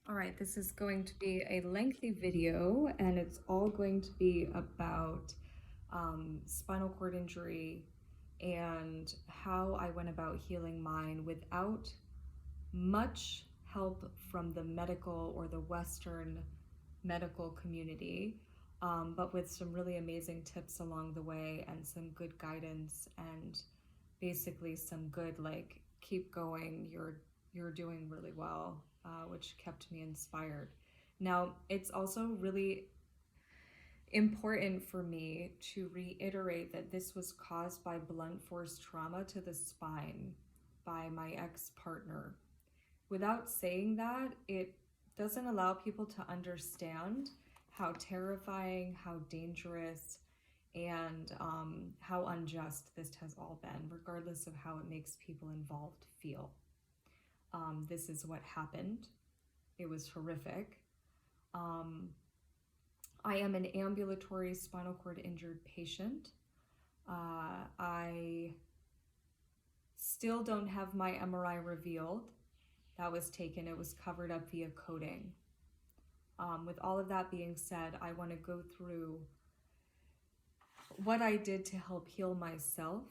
All right, this is going to be a lengthy video, and it's all going to be about spinal cord injury and how I went about healing mine without much help from the medical or the Western medical community, but with some really amazing tips along the way and some good guidance and basically some good like keep going, you're doing really well, which kept me inspired. Now, it's also really important for me to reiterate that this was caused by blunt force trauma to the spine by my ex-partner. Without saying that, it doesn't allow people to understand how terrifying, how dangerous, and how unjust this has all been, regardless of how it makes people involved feel. This is what happened. It was horrific. I am an ambulatory spinal cord injured patient. I still don't have my MRI revealed. That was taken. It was covered up via coding. With all of that being said, I want to go through what I did to help heal myself.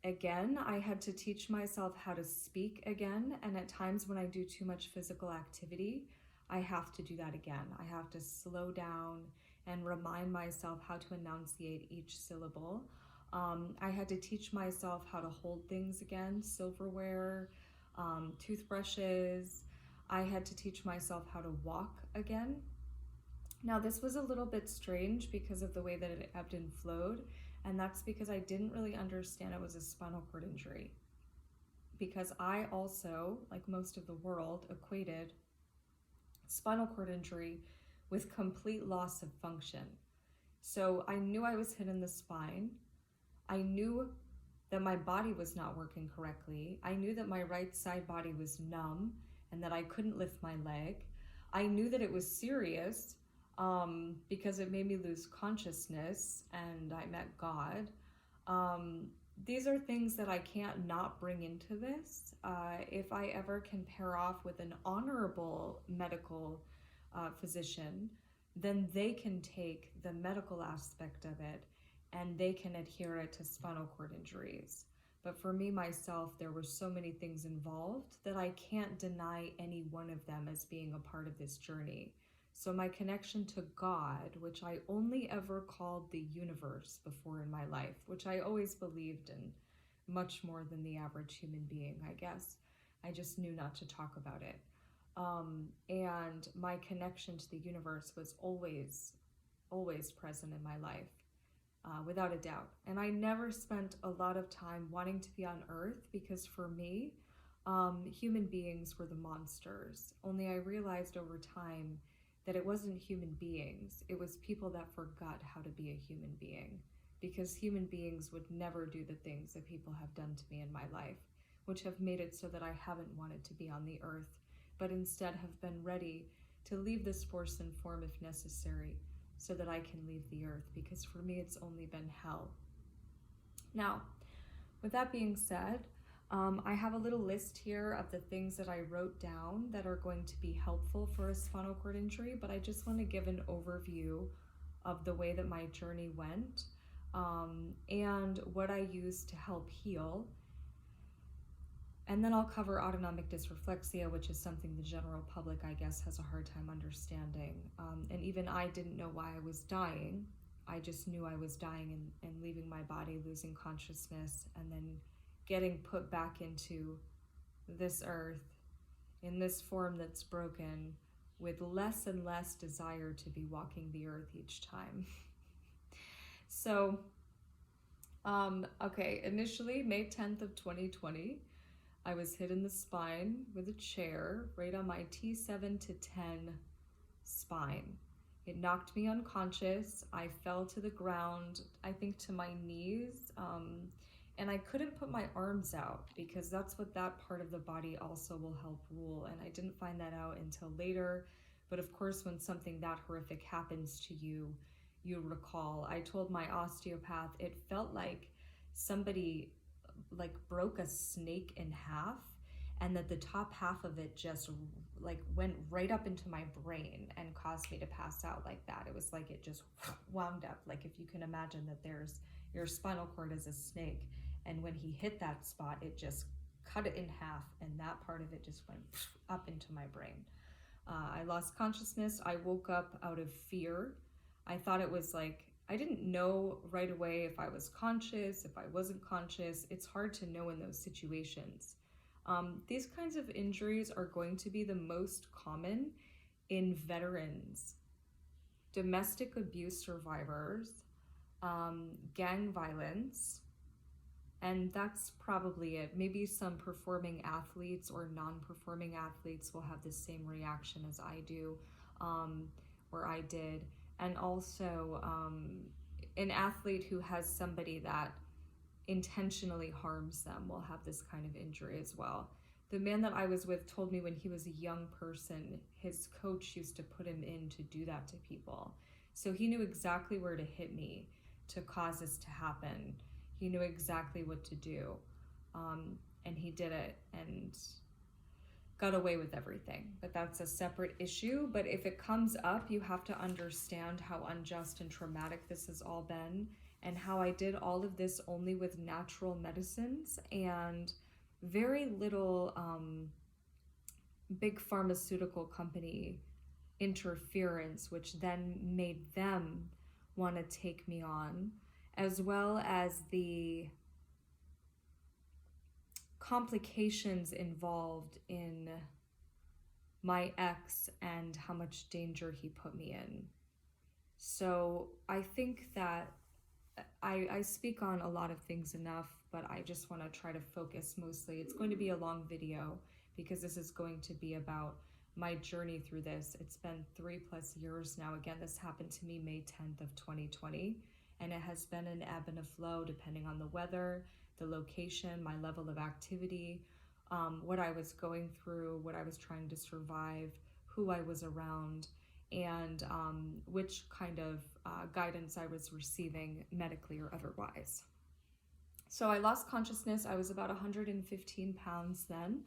Again, I had to teach myself how to speak again, and at times when I do too much physical activity, I have to do that again. I have to slow down and remind myself how to enunciate each syllable. I had to teach myself how to hold things again, silverware, toothbrushes. I had to teach myself how to walk again. Now, this was a little bit strange because of the way that it ebbed and flowed, and that's because I didn't really understand it was a spinal cord injury. Because I also, like most of the world, equated spinal cord injury with complete loss of function. So I knew I was hit in the spine. I knew that my body was not working correctly. I knew that my right side body was numb and that I couldn't lift my leg. I knew that it was serious because it made me lose consciousness and I met God. These are things that I can't not bring into this. If I ever can pair off with an honorable medical physician, then they can take the medical aspect of it and they can adhere it to spinal cord injuries. But for me, myself, there were so many things involved that I can't deny any one of them as being a part of this journey. So my connection to God, which I only ever called the universe before in my life, which I always believed in much more than the average human being, I guess. I just knew not to talk about it. And my connection to the universe was always present in my life, without a doubt. And I never spent a lot of time wanting to be on Earth because for me, human beings were the monsters. Only I realized over time that it wasn't human beings, it was people that forgot how to be a human being, because human beings would never do the things that people have done to me in my life, which have made it so that I haven't wanted to be on the earth, but instead have been ready to leave this force and form if necessary, so that I can leave the earth, because for me it's only been hell. Now, with that being said, I have a little list here of the things that I wrote down that are going to be helpful for a spinal cord injury, but I just want to give an overview of the way that my journey went, and what I used to help heal. And then I'll cover autonomic dysreflexia, which is something the general public, I guess, has a hard time understanding. And even I didn't know why I was dying. I just knew I was dying and leaving my body, losing consciousness, and then getting put back into this earth in this form that's broken, with less and less desire to be walking the earth each time. So, okay, initially May 10th of 2020, I was hit in the spine with a chair right on my T7 to 10 spine. It knocked me unconscious. I fell to the ground, I think to my knees, and I couldn't put my arms out because that's what that part of the body also will help rule. And I didn't find that out until later. But of course, when something that horrific happens to you, you recall. I told my osteopath it felt like somebody like broke a snake in half and that the top half of it just like went right up into my brain and caused me to pass out like that. It was like it just wound up. Like if you can imagine that there's your spinal cord is a snake, and when he hit that spot, it just cut it in half, and that part of it just went up into my brain. I lost consciousness. I woke up out of fear. I thought it was like, I didn't know right away if I was conscious, if I wasn't conscious. It's hard to know in those situations. These kinds of injuries are going to be the most common in veterans, domestic abuse survivors, gang violence, and that's probably it. Maybe some performing athletes or non-performing athletes will have the same reaction as I do, or I did. And also an athlete who has somebody that intentionally harms them will have this kind of injury as well. The man that I was with told me when he was a young person, his coach used to put him in to do that to people. So he knew exactly where to hit me to cause this to happen. He knew exactly what to do, and he did it and got away with everything. But that's a separate issue. But if it comes up, you have to understand how unjust and traumatic this has all been, and how I did all of this only with natural medicines and very little big pharmaceutical company interference, which then made them want to take me on, as well as the complications involved in my ex and how much danger he put me in. So I think that I speak on a lot of things enough, but I just want to try to focus mostly. It's going to be a long video because this is going to be about my journey through this. It's been 3+ years now. Again, this happened to me May 10th of 2020, and it has been an ebb and a flow depending on the weather, the location, my level of activity, what I was going through, what I was trying to survive, who I was around, and which kind of guidance I was receiving medically or otherwise. So I lost consciousness. I was about 115 pounds then.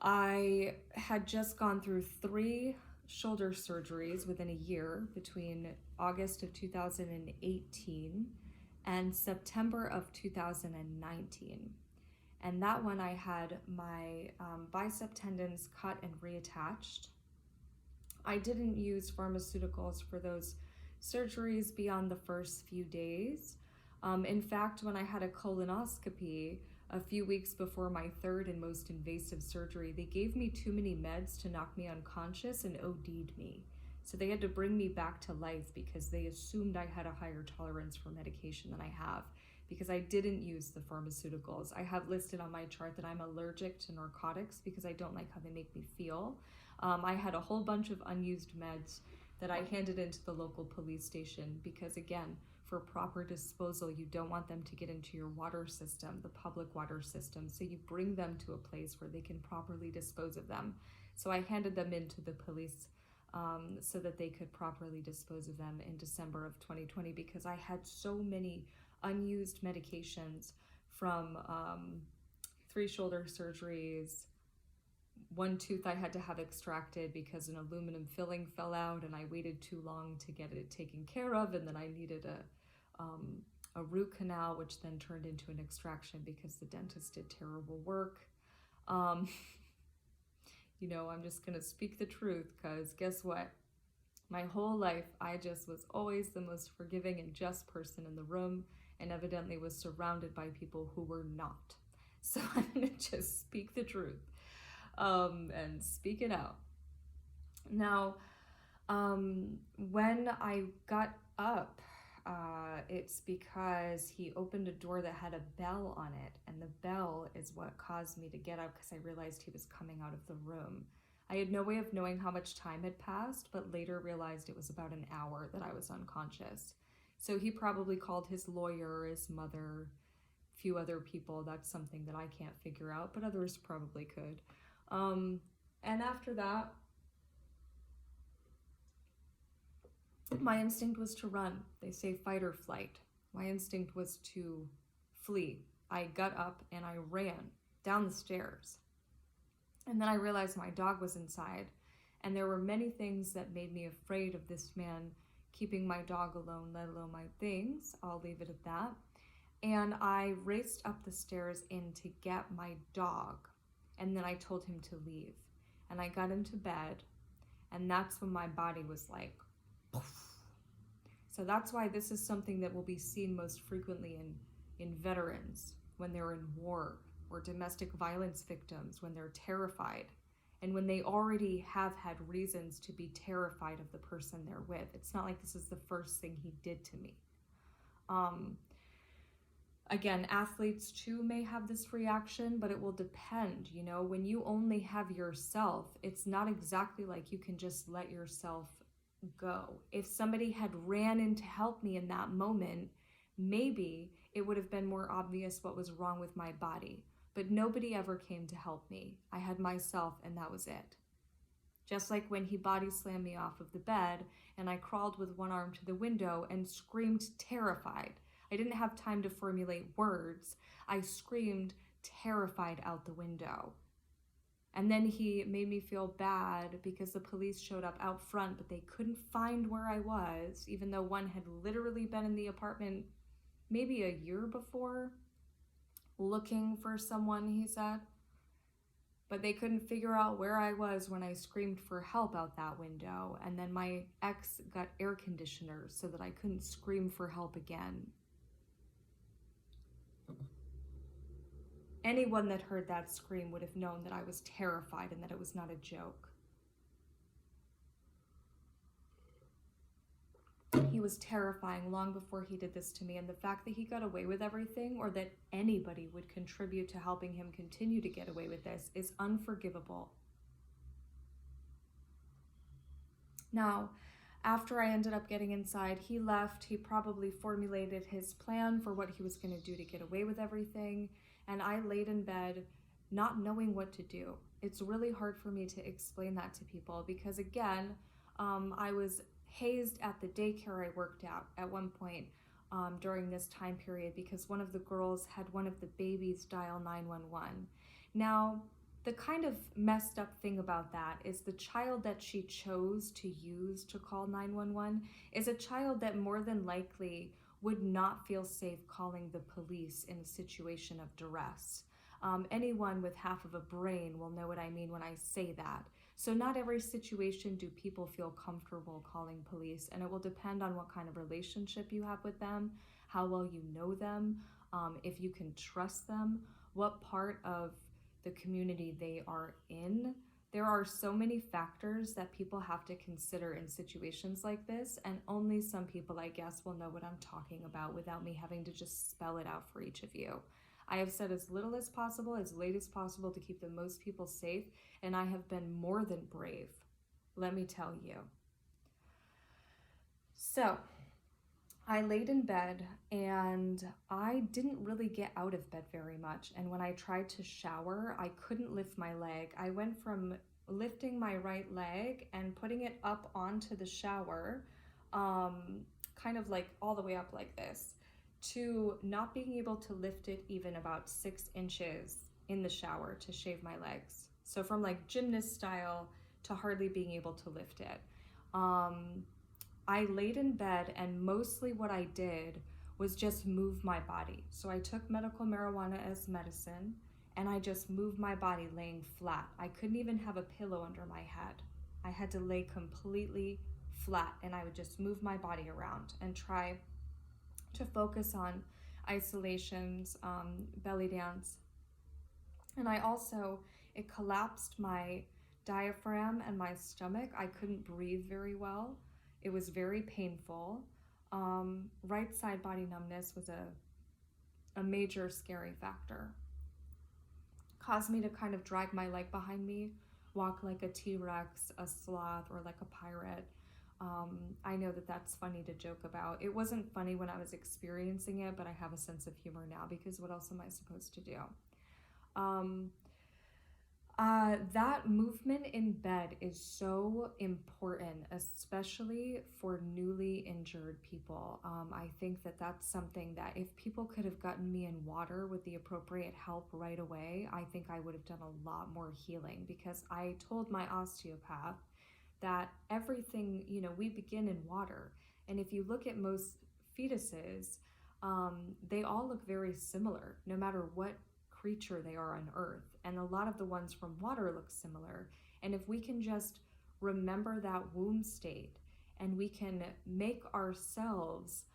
I had just gone through 3 shoulder surgeries within a year between August of 2018 and September of 2019. And that one I had my bicep tendons cut and reattached. I didn't use pharmaceuticals for those surgeries beyond the first few days. In fact, when I had a colonoscopy a few weeks before my 3rd and most invasive surgery, they gave me too many meds to knock me unconscious and OD'd me. So they had to bring me back to life because they assumed I had a higher tolerance for medication than I have, because I didn't use the pharmaceuticals. I have listed on my chart that I'm allergic to narcotics because I don't like how they make me feel. I had a whole bunch of unused meds that I handed into the local police station because, again, for proper disposal, you don't want them to get into your water system, the public water system. So you bring them to a place where they can properly dispose of them. So I handed them into the police so that they could properly dispose of them in December of 2020 because I had so many unused medications from 3 shoulder surgeries. 1 tooth I had to have extracted because an aluminum filling fell out and I waited too long to get it taken care of, and then I needed a root canal, which then turned into an extraction because the dentist did terrible work. You know, I'm just gonna speak the truth because guess what? My whole life, I just was always the most forgiving and just person in the room, and evidently was surrounded by people who were not. So I'm gonna just speak the truth. And speak it out. Now, when I got up, it's because he opened a door that had a bell on it, and the bell is what caused me to get up because I realized he was coming out of the room. I had no way of knowing how much time had passed, but later realized it was about an hour that I was unconscious. So he probably called his lawyer, his mother, a few other people. That's something that I can't figure out, but others probably could. And after that, my instinct was to run. They say fight or flight. My instinct was to flee. I got up and I ran. down the stairs. And then I realized my dog was inside, and there were many things that made me afraid of this man keeping my dog alone, let alone my things. I'll leave it at that. And I raced up the stairs in to get my dog, and then I told him to leave. And I got into bed, and that's when my body was like, poof. So that's why this is something that will be seen most frequently in veterans when they're in war, or domestic violence victims when they're terrified, and when they already have had reasons to be terrified of the person they're with. It's not like this is the first thing he did to me. Again, athletes too may have this reaction, but it will depend. You know, when you only have yourself, it's not exactly like you can just let yourself go. If somebody had ran in to help me in that moment, maybe it would have been more obvious what was wrong with my body. But nobody ever came to help me. I had myself, and that was it. Just like when he body slammed me off of the bed and I crawled with one arm to the window and screamed terrified. I didn't have time to formulate words. I screamed terrified out the window. And then he made me feel bad because the police showed up out front, but they couldn't find where I was, even though one had literally been in the apartment maybe a year before, looking for someone, he said. But they couldn't figure out where I was when I screamed for help out that window. And then my ex got air conditioners so that I couldn't scream for help again. Anyone that heard that scream would have known that I was terrified and that it was not a joke. He was terrifying long before he did this to me, and the fact that he got away with everything, or that anybody would contribute to helping him continue to get away with this, is unforgivable. Now, after I ended up getting inside, he left. He probably formulated his plan for what he was going to do to get away with everything, and I laid in bed not knowing what to do. It's really hard for me to explain that to people because, again, I was hazed at the daycare I worked at one point during this time period because one of the girls had one of the babies dial 911. Now, the kind of messed up thing about that is the child that she chose to use to call 911 is a child that more than likely would not feel safe calling the police in a situation of duress. Anyone with half of a brain will know what I mean when I say that. So not every situation do people feel comfortable calling police, and it will depend on what kind of relationship you have with them, how well you know them, if you can trust them, what part of the community they are in. There are so many factors that people have to consider in situations like this, and only some people, I guess, will know what I'm talking about without me having to just spell it out for each of you. I have said as little as possible, as late as possible to keep the most people safe, and I have been more than brave, let me tell you. So, I laid in bed and I didn't really get out of bed very much, and when I tried to shower, I couldn't lift my leg. I went from lifting my right leg and putting it up onto the shower, kind of like all the way up like this, to not being able to lift it even about 6 inches in the shower to shave my legs. So from like gymnast style to hardly being able to lift it. I laid in bed, and mostly what I did was just move my body. So I took medical marijuana as medicine, and I just moved my body laying flat. I couldn't even have a pillow under my head. I had to lay completely flat, and I would just move my body around and try to focus on isolations, belly dance. And it collapsed my diaphragm and my stomach. I couldn't breathe very well. It was very painful. Right side body numbness was a major scary factor. Caused me to kind of drag my leg behind me, walk like a T-Rex, a sloth, or like a pirate. I know that that's funny to joke about. It wasn't funny when I was experiencing it, but I have a sense of humor now because what else am I supposed to do? That movement in bed is so important, especially for newly injured people. I think that that's something that if people could have gotten me in water with the appropriate help right away, I think I would have done a lot more healing, because I told my osteopath that everything, we begin in water. And if you look at most fetuses, they all look very similar, no matter what creature they are on Earth. And a lot of the ones from water look similar. And if we can just remember that womb state, and we can make ourselves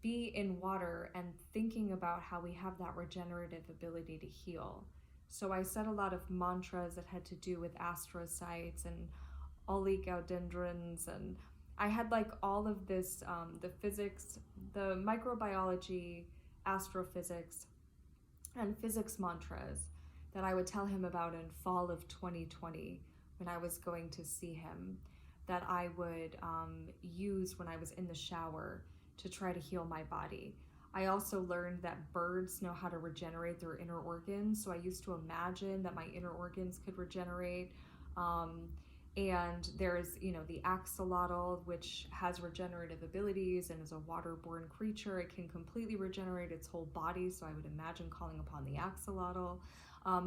be in water and thinking about how we have that regenerative ability to heal. So I said a lot of mantras that had to do with astrocytes and oligodendrons, and I had like all of this, the physics, the microbiology, astrophysics, and physics mantras that I would tell him about in fall of 2020 when I was going to see him, that I would use when I was in the shower to try to heal my body. I also learned that birds know how to regenerate their inner organs, so I used to imagine that my inner organs could regenerate. And there's, the axolotl, which has regenerative abilities and is a waterborne creature. It can completely regenerate its whole body, so I would imagine calling upon the axolotl.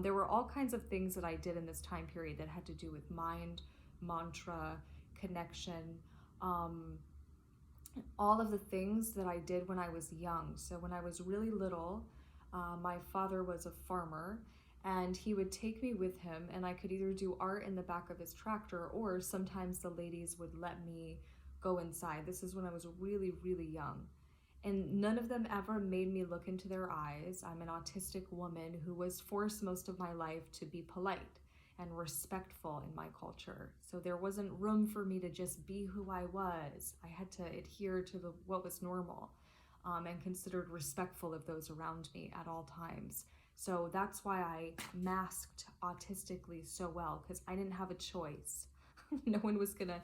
There were all kinds of things that I did in this time period that had to do with mind, mantra, connection, all of the things that I did when I was young. So when I was really little, my father was a farmer, and he would take me with him, and I could either do art in the back of his tractor, or sometimes the ladies would let me go inside. This is when I was really, really young. And none of them ever made me look into their eyes. I'm an autistic woman who was forced most of my life to be polite and respectful in my culture. So there wasn't room for me to just be who I was. I had to adhere to what was normal, and considered respectful of those around me at all times. So that's why I masked autistically so well, because I didn't have a choice. No one was gonna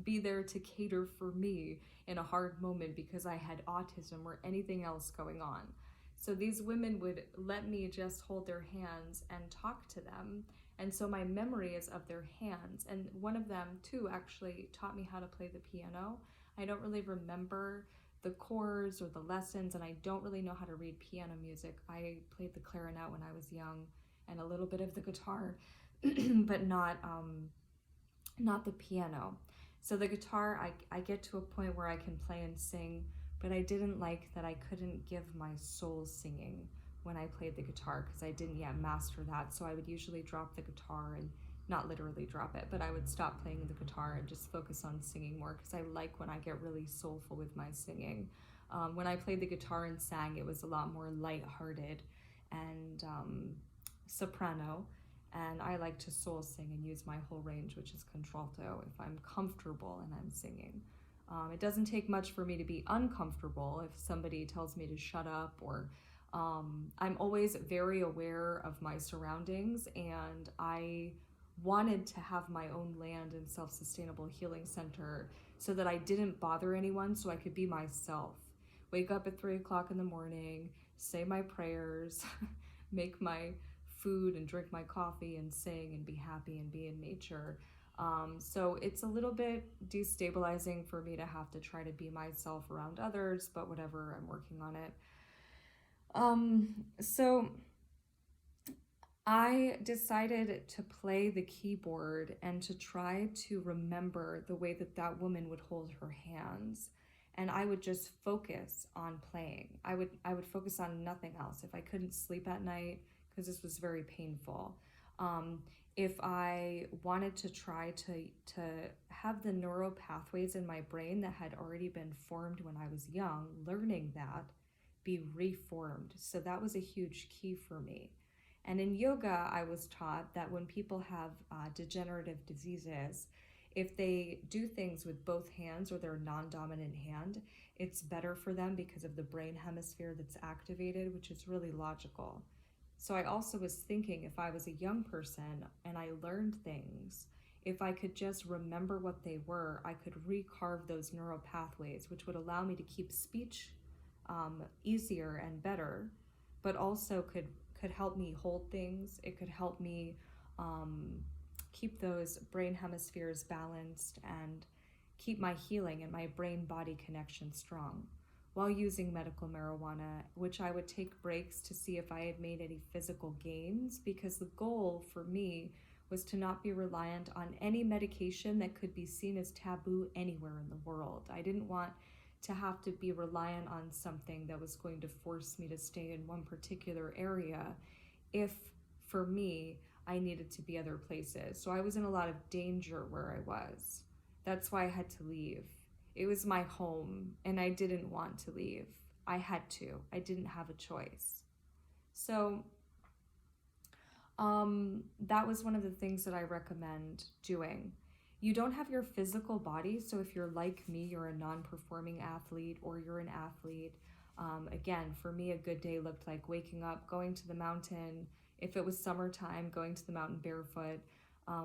be there to cater for me in a hard moment because I had autism or anything else going on. So these women would let me just hold their hands and talk to them. And so my memory is of their hands. And one of them too actually taught me how to play the piano. I don't really remember the chords or the lessons, and I don't really know how to read piano music. I played the clarinet when I was young and a little bit of the guitar, but not the piano. So the guitar, I get to a point where I can play and sing, but I didn't like that I couldn't give my soul singing when I played the guitar, because I didn't yet master that. So I would usually drop the guitar, and not literally drop it, but I would stop playing the guitar and just focus on singing more, because I like when I get really soulful with my singing. When I played the guitar and sang, it was a lot more lighthearted and soprano, and I like to soul sing and use my whole range, which is contralto, if I'm comfortable and I'm singing. It doesn't take much for me to be uncomfortable if somebody tells me to shut up, or I'm always very aware of my surroundings, and I wanted to have my own land and self-sustainable healing center so that I didn't bother anyone, so I could be myself. Wake up at 3 o'clock in the morning, say my prayers, make my food and drink my coffee and sing and be happy and be in nature. So it's a little bit destabilizing for me to have to try to be myself around others, but whatever, I'm working on it. So I decided to play the keyboard and to try to remember the way that that woman would hold her hands. And I would just focus on playing. I would focus on nothing else. If I couldn't sleep at night, because this was very painful, if I wanted to try to have the neural pathways in my brain that had already been formed when I was young, learning that, be reformed. So that was a huge key for me. And in yoga, I was taught that when people have degenerative diseases, if they do things with both hands or their non-dominant hand, it's better for them because of the brain hemisphere that's activated, which is really logical. So I also was thinking, if I was a young person and I learned things, if I could just remember what they were, I could recarve those neural pathways, which would allow me to keep speech easier and better, but also could could help me hold things. It could help me keep those brain hemispheres balanced and keep my healing and my brain-body connection strong while using medical marijuana, which I would take breaks to see if I had made any physical gains, because the goal for me was to not be reliant on any medication that could be seen as taboo anywhere in the world. I didn't want to have to be reliant on something that was going to force me to stay in one particular area if, for me, I needed to be other places. So I was in a lot of danger where I was. That's why I had to leave. It was my home, and I didn't want to leave. I had to. I didn't have a choice. So that was one of the things that I recommend doing. You don't have your physical body, so if you're like me, you're a non-performing athlete or you're an athlete. Again, for me, a good day looked like waking up, going to the mountain. If it was summertime, going to the mountain barefoot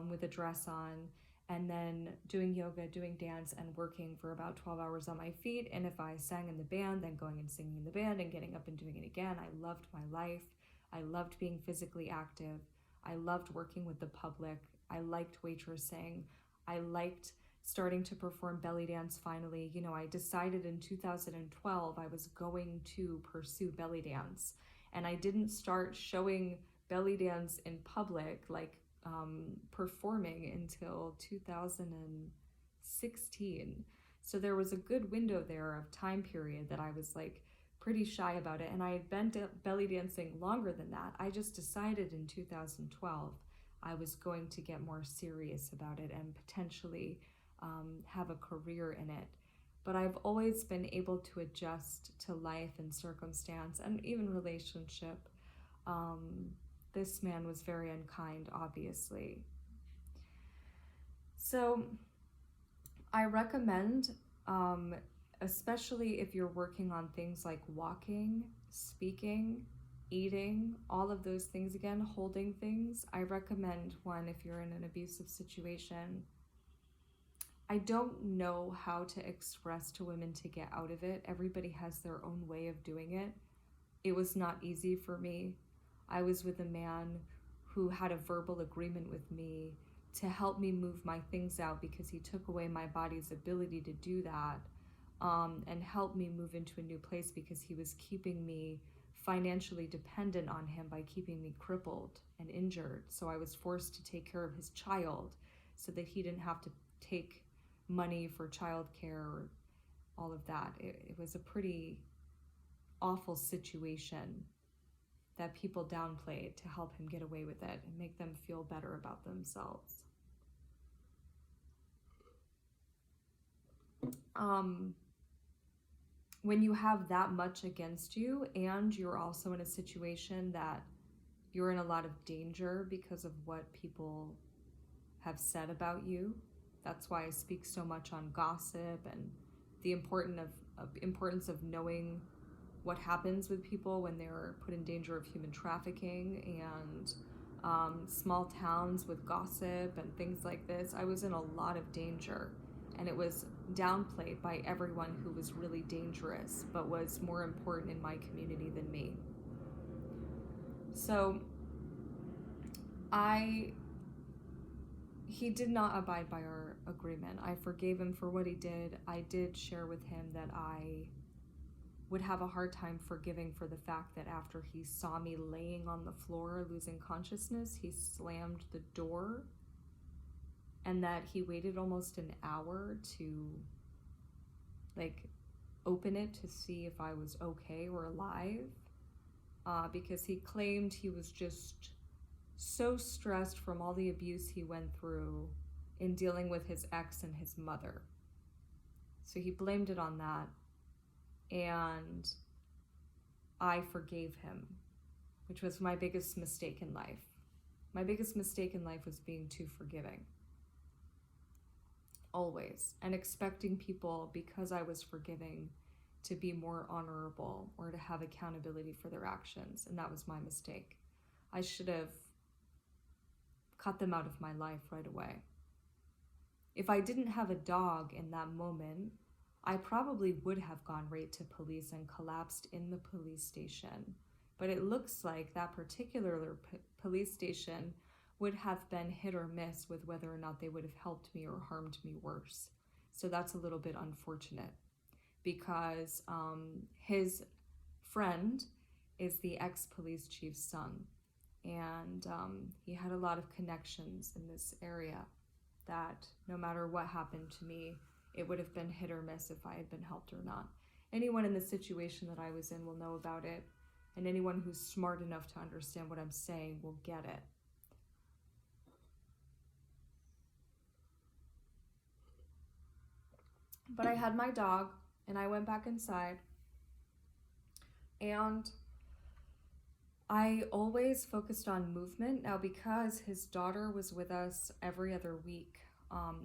with a dress on, and then doing yoga, doing dance, and working for about 12 hours on my feet. And if I sang in the band, then going and singing in the band and getting up and doing it again. I loved my life. I loved being physically active. I loved working with the public. I liked waitressing. I liked starting to perform belly dance finally. You know, I decided in 2012 I was going to pursue belly dance. And I didn't start showing belly dance in public, like performing, until 2016. So there was a good window there of time period that I was like pretty shy about it. And I had been belly dancing longer than that. I just decided in 2012 I was going to get more serious about it and potentially have a career in it. But I've always been able to adjust to life and circumstance and even relationship. This man was very unkind, obviously. So I recommend, especially if you're working on things like walking, speaking, eating, all of those things again, holding things, I recommend one if you're in an abusive situation. I don't know how to express to women to get out of it. Everybody has their own way of doing it. It was not easy for me. I was with a man who had a verbal agreement with me to help me move my things out because he took away my body's ability to do that, and help me move into a new place because he was keeping me financially dependent on him by keeping me crippled and injured. So I was forced to take care of his child so that he didn't have to take money for childcare or all of that. It was a pretty awful situation that people downplayed to help him get away with it and make them feel better about themselves. When you have that much against you and you're also in a situation that you're in a lot of danger because of what people have said about you, that's why I speak so much on gossip and the importance of knowing what happens with people when they're put in danger of human trafficking, and small towns with gossip and things like this. I was in a lot of danger, and it was downplayed by everyone who was really dangerous but was more important in my community than me. So he did not abide by our agreement. I forgave him for what he did. I did share with him that I would have a hard time forgiving for the fact that after he saw me laying on the floor losing consciousness, he slammed the door, and that he waited almost an hour to open it to see if I was okay or alive, because he claimed he was just so stressed from all the abuse he went through in dealing with his ex and his mother. So he blamed it on that. And I forgave him, which was my biggest mistake in life. My biggest mistake in life was being too forgiving. Always. And expecting people, because I was forgiving, to be more honorable or to have accountability for their actions. And that was my mistake. I should have cut them out of my life right away. If I didn't have a dog in that moment, I probably would have gone right to police and collapsed in the police station But it looks like that particular police station would have been hit or miss with whether or not they would have helped me or harmed me worse. So that's a little bit unfortunate because his friend is the ex-police chief's son. And he had a lot of connections in this area that no matter what happened to me, it would have been hit or miss if I had been helped or not. Anyone in the situation that I was in will know about it, and anyone who's smart enough to understand what I'm saying will get it. But I had my dog, and I went back inside, and I always focused on movement. Now, because his daughter was with us every other week,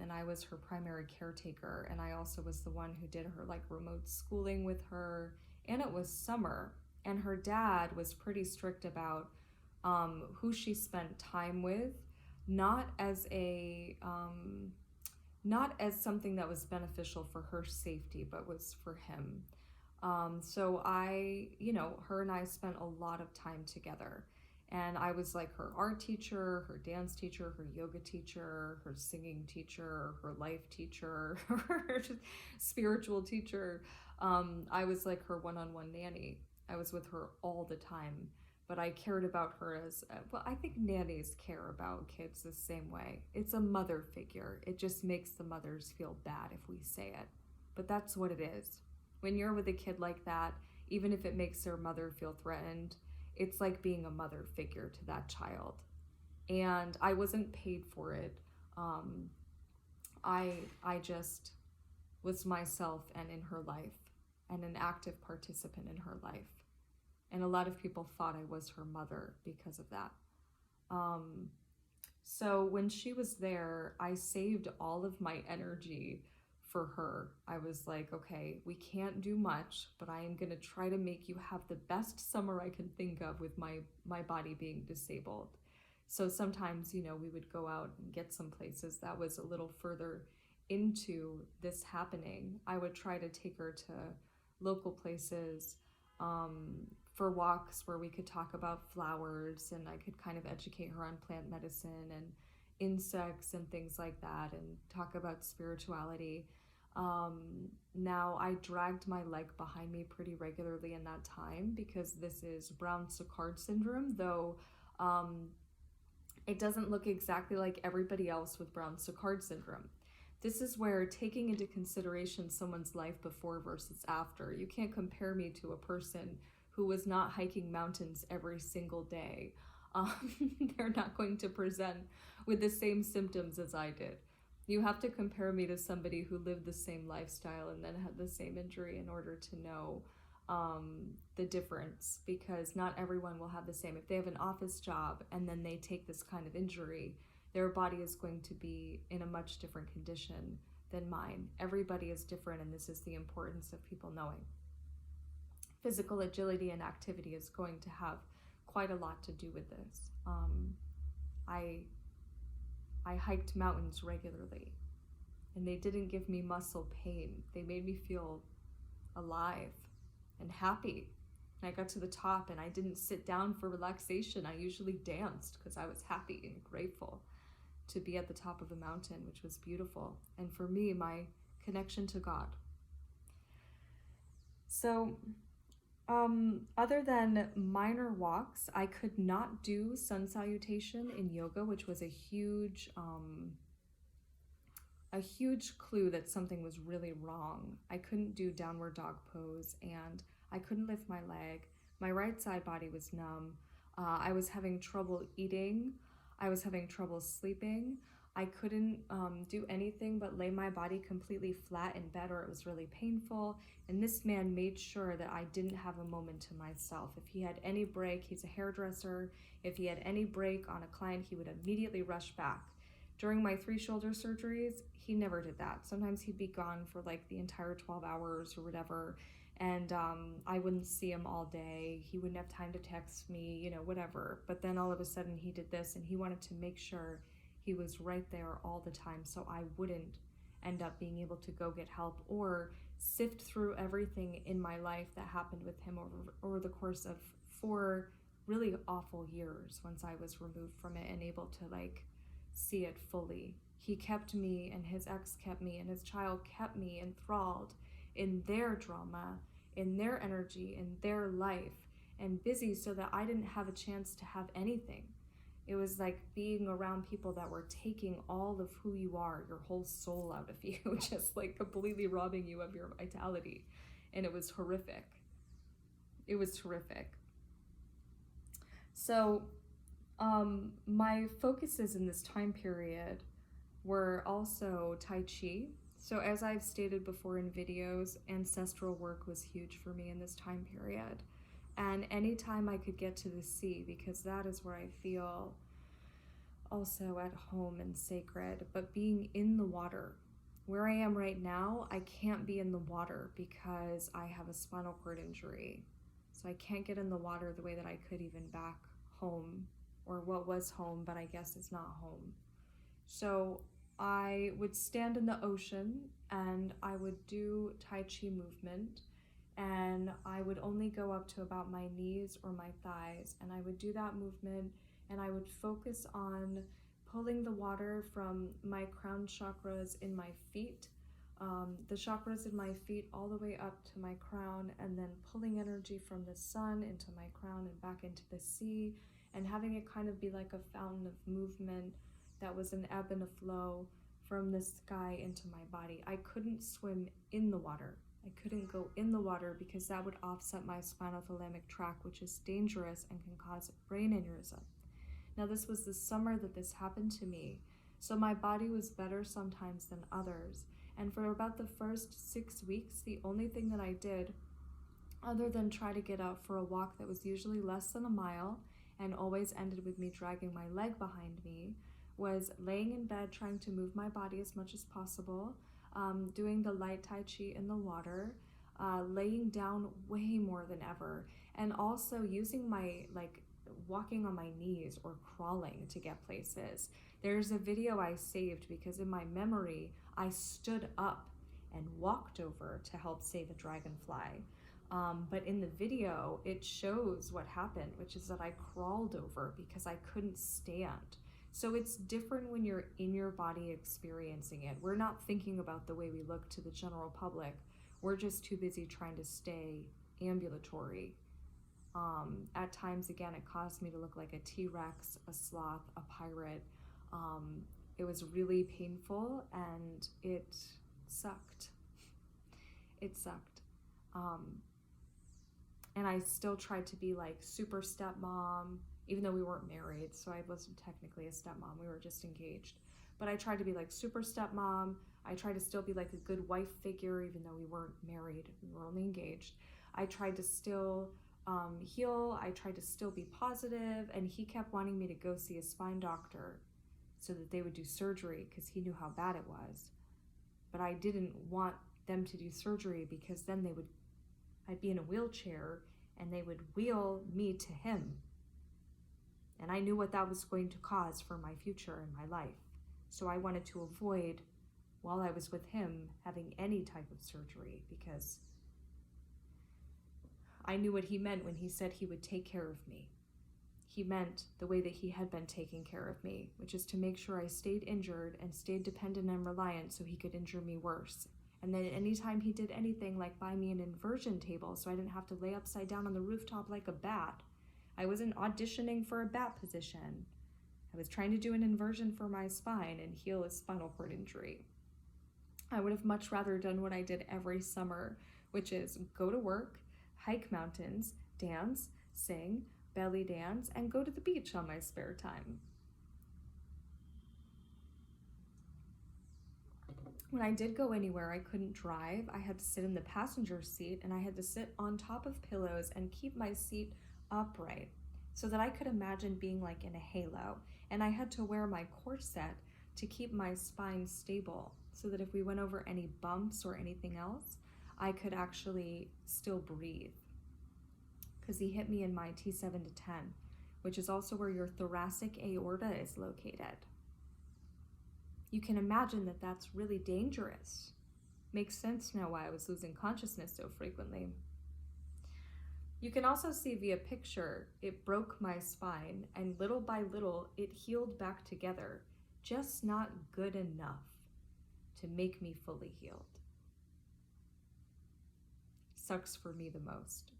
and I was her primary caretaker, and I also was the one who did her like remote schooling with her, and it was summer, and her dad was pretty strict about who she spent time with, not as something that was beneficial for her safety, but was for him. So her and I spent a lot of time together, and I was like her art teacher, her dance teacher, her yoga teacher, her singing teacher, her life teacher, her spiritual teacher. I was like her one-on-one nanny. I was with her all the time, but I cared about her as, well, I think nannies care about kids the same way. It's a mother figure. It just makes the mothers feel bad if we say it, but that's what it is. When you're with a kid like that, even if it makes their mother feel threatened, it's like being a mother figure to that child. And I wasn't paid for it. I just was myself and in her life, and an active participant in her life. And a lot of people thought I was her mother because of that. So when she was there, I saved all of my energy for her. I was like, okay, we can't do much, but I am going to try to make you have the best summer I can think of with my body being disabled. So sometimes, we would go out and get some places that was a little further into this happening. I would try to take her to local places for walks where we could talk about flowers, and I could kind of educate her on plant medicine and insects and things like that, and talk about spirituality. Now I dragged my leg behind me pretty regularly in that time because this is Brown-Séquard syndrome, though it doesn't look exactly like everybody else with Brown-Séquard syndrome. This is where taking into consideration someone's life before versus after, you can't compare me to a person who was not hiking mountains every single day. They're not going to present with the same symptoms as I did. You have to compare me to somebody who lived the same lifestyle and then had the same injury in order to know the difference, because not everyone will have the same. If they have an office job and then they take this kind of injury, their body is going to be in a much different condition than mine. Everybody is different, and this is the importance of people knowing. Physical agility and activity is going to have quite a lot to do with this. I hiked mountains regularly, and they didn't give me muscle pain. They made me feel alive and happy. And I got to the top, and I didn't sit down for relaxation. I usually danced because I was happy and grateful to be at the top of the mountain, which was beautiful. And for me, my connection to God. So other than minor walks, I could not do sun salutation in yoga, which was a huge clue that something was really wrong. I couldn't do downward dog pose, and I couldn't lift my leg. My right side body was numb. I was having trouble eating. I was having trouble sleeping. I couldn't do anything but lay my body completely flat in bed, or it was really painful. And this man made sure that I didn't have a moment to myself. If he had any break, he's a hairdresser. If he had any break on a client, he would immediately rush back. During my 3 shoulder surgeries, he never did that. Sometimes he'd be gone for like the entire 12 hours or whatever. And I wouldn't see him all day. He wouldn't have time to text me, whatever. But then all of a sudden he did this, and he wanted to make sure he was right there all the time, so I wouldn't end up being able to go get help or sift through everything in my life that happened with him over the course of for really awful years once I was removed from it and able to like see it fully. He kept me, and his ex kept me, and his child kept me enthralled in their drama, in their energy, in their life, and busy so that I didn't have a chance to have anything. It was like being around people that were taking all of who you are, your whole soul out of you, just like completely robbing you of your vitality. And it was horrific. It was horrific. So my focuses in this time period were also Tai Chi. So as I've stated before in videos, ancestral work was huge for me in this time period. And anytime I could get to the sea, because that is where I feel also at home and sacred, but being in the water. Where I am right now, I can't be in the water because I have a spinal cord injury. So I can't get in the water the way that I could even back home, or what was home, but I guess it's not home. So I would stand in the ocean and I would do Tai Chi movement, and I would only go up to about my knees or my thighs, and I would do that movement, and I would focus on pulling the water from my crown chakras in my feet, the chakras in my feet all the way up to my crown, and then pulling energy from the sun into my crown and back into the sea, and having it kind of be like a fountain of movement that was an ebb and a flow from the sky into my body. I couldn't swim in the water. I couldn't go in the water because that would offset my spinothalamic tract, which is dangerous and can cause brain aneurysm. Now, this was the summer that this happened to me, so my body was better sometimes than others. And for about the first 6 weeks, the only thing that I did, other than try to get out for a walk that was usually less than a mile and always ended with me dragging my leg behind me, was laying in bed trying to move my body as much as possible, doing the light Tai Chi in the water, laying down way more than ever, and also using my, walking on my knees or crawling to get places. There's a video I saved because in my memory, I stood up and walked over to help save a dragonfly. But in the video, it shows what happened, which is that I crawled over because I couldn't stand. So it's different when you're in your body experiencing it. We're not thinking about the way we look to the general public. We're just too busy trying to stay ambulatory. At times, again, it caused me to look like a T-Rex, a sloth, a pirate. It was really painful and it sucked. It sucked. And I still tried to be like super stepmom, even though we weren't married, so I wasn't technically a stepmom, we were just engaged. But I tried to be like super stepmom. I tried to still be like a good wife figure, even though we weren't married, we were only engaged. I tried to still heal, I tried to still be positive, and he kept wanting me to go see a spine doctor so that they would do surgery because he knew how bad it was. But I didn't want them to do surgery because then I'd be in a wheelchair and they would wheel me to him. And I knew what that was going to cause for my future and my life. So I wanted to avoid, while I was with him, having any type of surgery because I knew what he meant when he said he would take care of me. He meant the way that he had been taking care of me, which is to make sure I stayed injured and stayed dependent and reliant so he could injure me worse. And then anytime he did anything like buy me an inversion table so I didn't have to lay upside down on the rooftop like a bat. I wasn't auditioning for a bat position. I was trying to do an inversion for my spine and heal a spinal cord injury. I would have much rather done what I did every summer, which is go to work, hike mountains, dance, sing, belly dance, and go to the beach on my spare time. When I did go anywhere I couldn't drive, I had to sit in the passenger seat and I had to sit on top of pillows and keep my seat upright so that I could imagine being like in a halo. And I had to wear my corset to keep my spine stable so that if we went over any bumps or anything else, I could actually still breathe. Because he hit me in my T7 to 10, which is also where your thoracic aorta is located. You can imagine that that's really dangerous. Makes sense now why I was losing consciousness so frequently. You can also see via picture, it broke my spine, and little by little, it healed back together, just not good enough to make me fully healed. Sucks for me the most.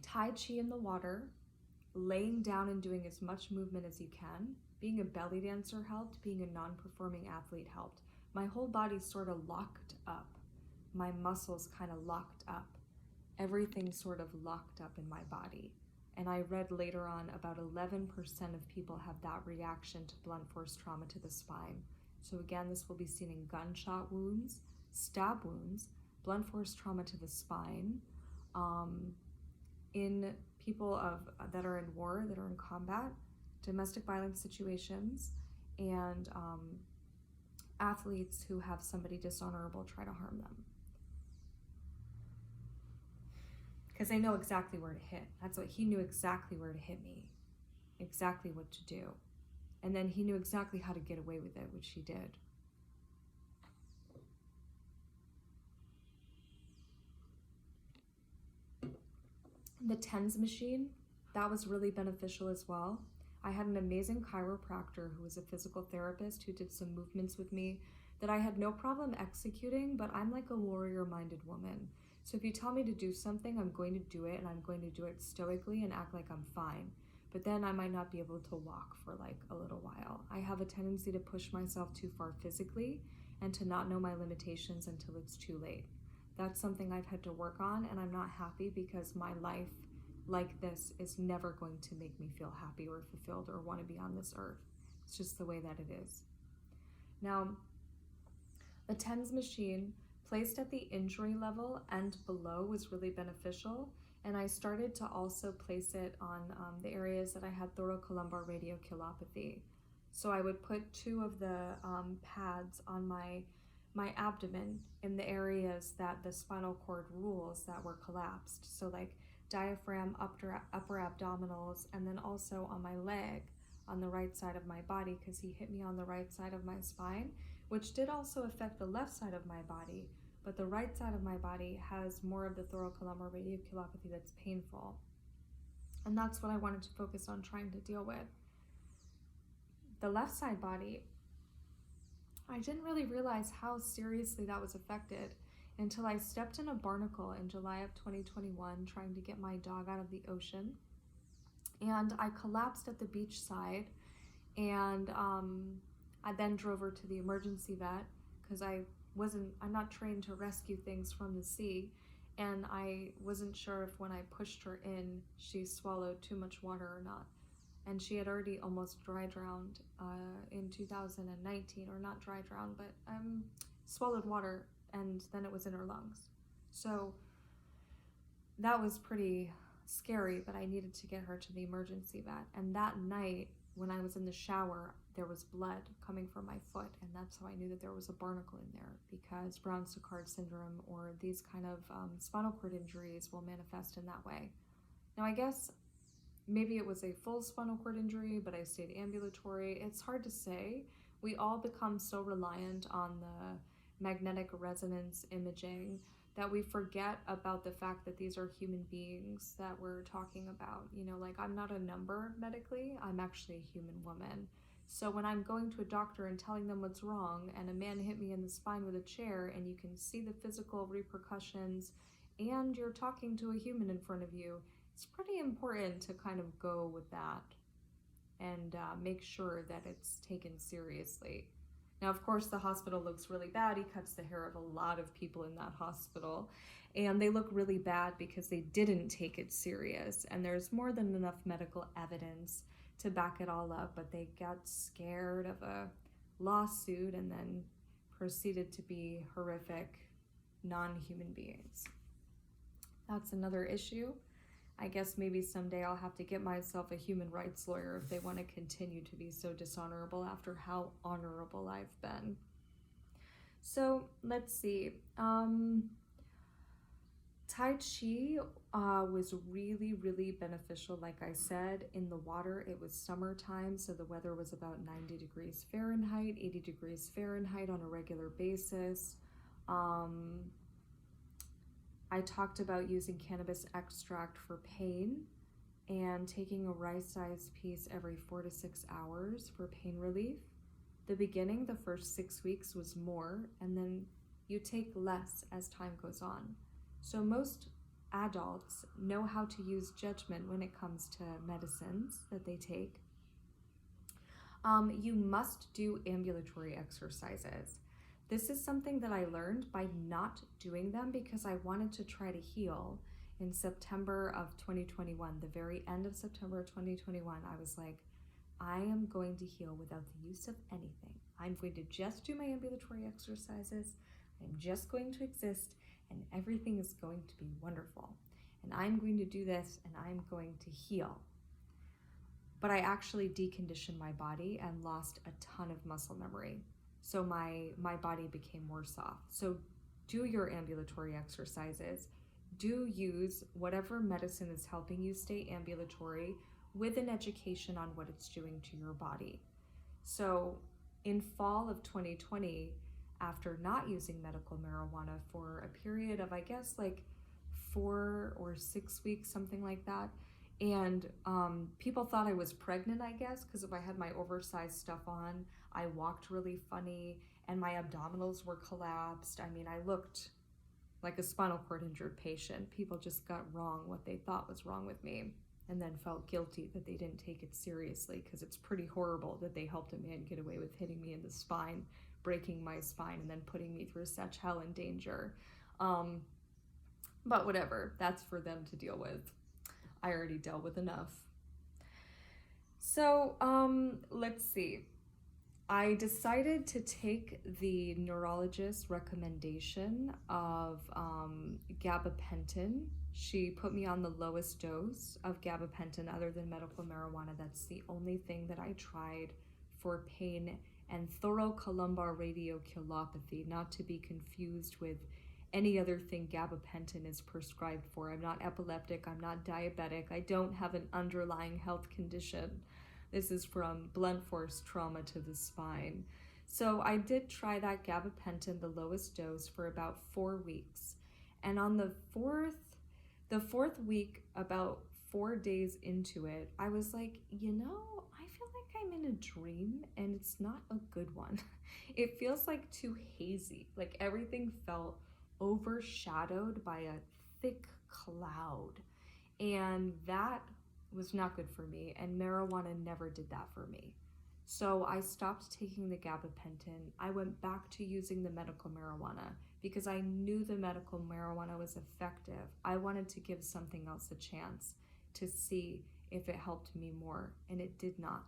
Tai Chi in the water, laying down and doing as much movement as you can. Being a belly dancer helped, being a non-performing athlete helped. My whole body sort of locked up. My muscles kind of locked up. Everything sort of locked up in my body. And I read later on about 11% of people have that reaction to blunt force trauma to the spine. So again, this will be seen in gunshot wounds, stab wounds, blunt force trauma to the spine, in people that are in war, that are in combat, domestic violence situations, and athletes who have somebody dishonorable try to harm them. Because they know exactly where to hit. That's what he knew, exactly where to hit me, exactly what to do. And then he knew exactly how to get away with it, which he did. The TENS machine, that was really beneficial as well. I had an amazing chiropractor who was a physical therapist who did some movements with me that I had no problem executing, but I'm like a warrior-minded woman. So if you tell me to do something, I'm going to do it, and I'm going to do it stoically and act like I'm fine. But then I might not be able to walk for like a little while. I have a tendency to push myself too far physically and to not know my limitations until it's too late. That's something I've had to work on, and I'm not happy because my life like this is never going to make me feel happy or fulfilled or want to be on this earth. It's just the way that it is. Now, the TENS machine placed at the injury level and below was really beneficial, and I started to also place it on the areas that I had thoracolumbar radiculopathy. So I would put 2 of the pads on my abdomen in the areas that the spinal cord rules that were collapsed. So like diaphragm, upper abdominals, and then also on my leg on the right side of my body, because he hit me on the right side of my spine, which did also affect the left side of my body, but the right side of my body has more of the thoracolumbar radiculopathy that's painful. And that's what I wanted to focus on trying to deal with. The left side body, I didn't really realize how seriously that was affected until I stepped in a barnacle in July of 2021 trying to get my dog out of the ocean. And I collapsed at the beach side, and I then drove her to the emergency vet because I'm not trained to rescue things from the sea, and I wasn't sure if when I pushed her in, she swallowed too much water or not. And she had already almost dry drowned in 2019, or not dry drowned, but swallowed water, and then it was in her lungs. So that was pretty scary, but I needed to get her to the emergency vet. And that night, when I was in the shower, there was blood coming from my foot, and that's how I knew that there was a barnacle in there, because Brown-Séquard syndrome or these kind of spinal cord injuries will manifest in that way. Now, I guess maybe it was a full spinal cord injury, but I stayed ambulatory. It's hard to say. We all become so reliant on the magnetic resonance imaging that we forget about the fact that these are human beings that we're talking about. You know, like, I'm not a number medically, I'm actually a human woman. So when I'm going to a doctor and telling them what's wrong, and a man hit me in the spine with a chair, and you can see the physical repercussions, and you're talking to a human in front of you, it's pretty important to kind of go with that and make sure that it's taken seriously. Now, of course, the hospital looks really bad. He cuts the hair of a lot of people in that hospital, and they look really bad because they didn't take it serious, and there's more than enough medical evidence to back it all up, but they got scared of a lawsuit and then proceeded to be horrific non-human beings. That's another issue. I guess maybe someday I'll have to get myself a human rights lawyer if they want to continue to be so dishonorable after how honorable I've been. So let's see. Tai Chi was really, really beneficial. Like I said, in the water, it was summertime, so the weather was about 90 degrees Fahrenheit, 80 degrees Fahrenheit on a regular basis. I talked about using cannabis extract for pain and taking a rice-sized piece every 4 to 6 hours for pain relief. The beginning, the first 6 weeks was more, and then you take less as time goes on. So most adults know how to use judgment when it comes to medicines that they take. You must do ambulatory exercises. This is something that I learned by not doing them because I wanted to try to heal. In September of 2021, the very end of September 2021, I was like, I am going to heal without the use of anything. I'm going to just do my ambulatory exercises. I'm just going to exist, and everything is going to be wonderful. And I'm going to do this, and I'm going to heal. But I actually deconditioned my body and lost a ton of muscle memory. So my body became more soft. So do your ambulatory exercises. Do use whatever medicine is helping you stay ambulatory with an education on what it's doing to your body. So in fall of 2020, after not using medical marijuana for a period of, I guess, like 4 or 6 weeks, something like that, and people thought I was pregnant, I guess, because if I had my oversized stuff on, I walked really funny, and my abdominals were collapsed. I mean, I looked like a spinal cord injured patient. People just got wrong what they thought was wrong with me, and then felt guilty that they didn't take it seriously, because it's pretty horrible that they helped a man get away with hitting me in the spine, breaking my spine, and then putting me through such hell and danger. But whatever, that's for them to deal with. I already dealt with enough. So let's see. I decided to take the neurologist's recommendation of gabapentin. She put me on the lowest dose of gabapentin other than medical marijuana. That's the only thing that I tried for pain and thoracolumbar radiculopathy, not to be confused with any other thing gabapentin is prescribed for. I'm not epileptic, I'm not diabetic, I don't have an underlying health condition. This is from blunt force trauma to the spine. So I did try that gabapentin, the lowest dose, for about 4 weeks. And on the fourth week, about 4 days into it, I was like, I feel like I'm in a dream, and it's not a good one. It feels like too hazy, like everything felt overshadowed by a thick cloud, and that was not good for me, and marijuana never did that for me. So I stopped taking the gabapentin. I went back to using the medical marijuana because I knew the medical marijuana was effective. I wanted to give something else a chance to see if it helped me more, and it did not.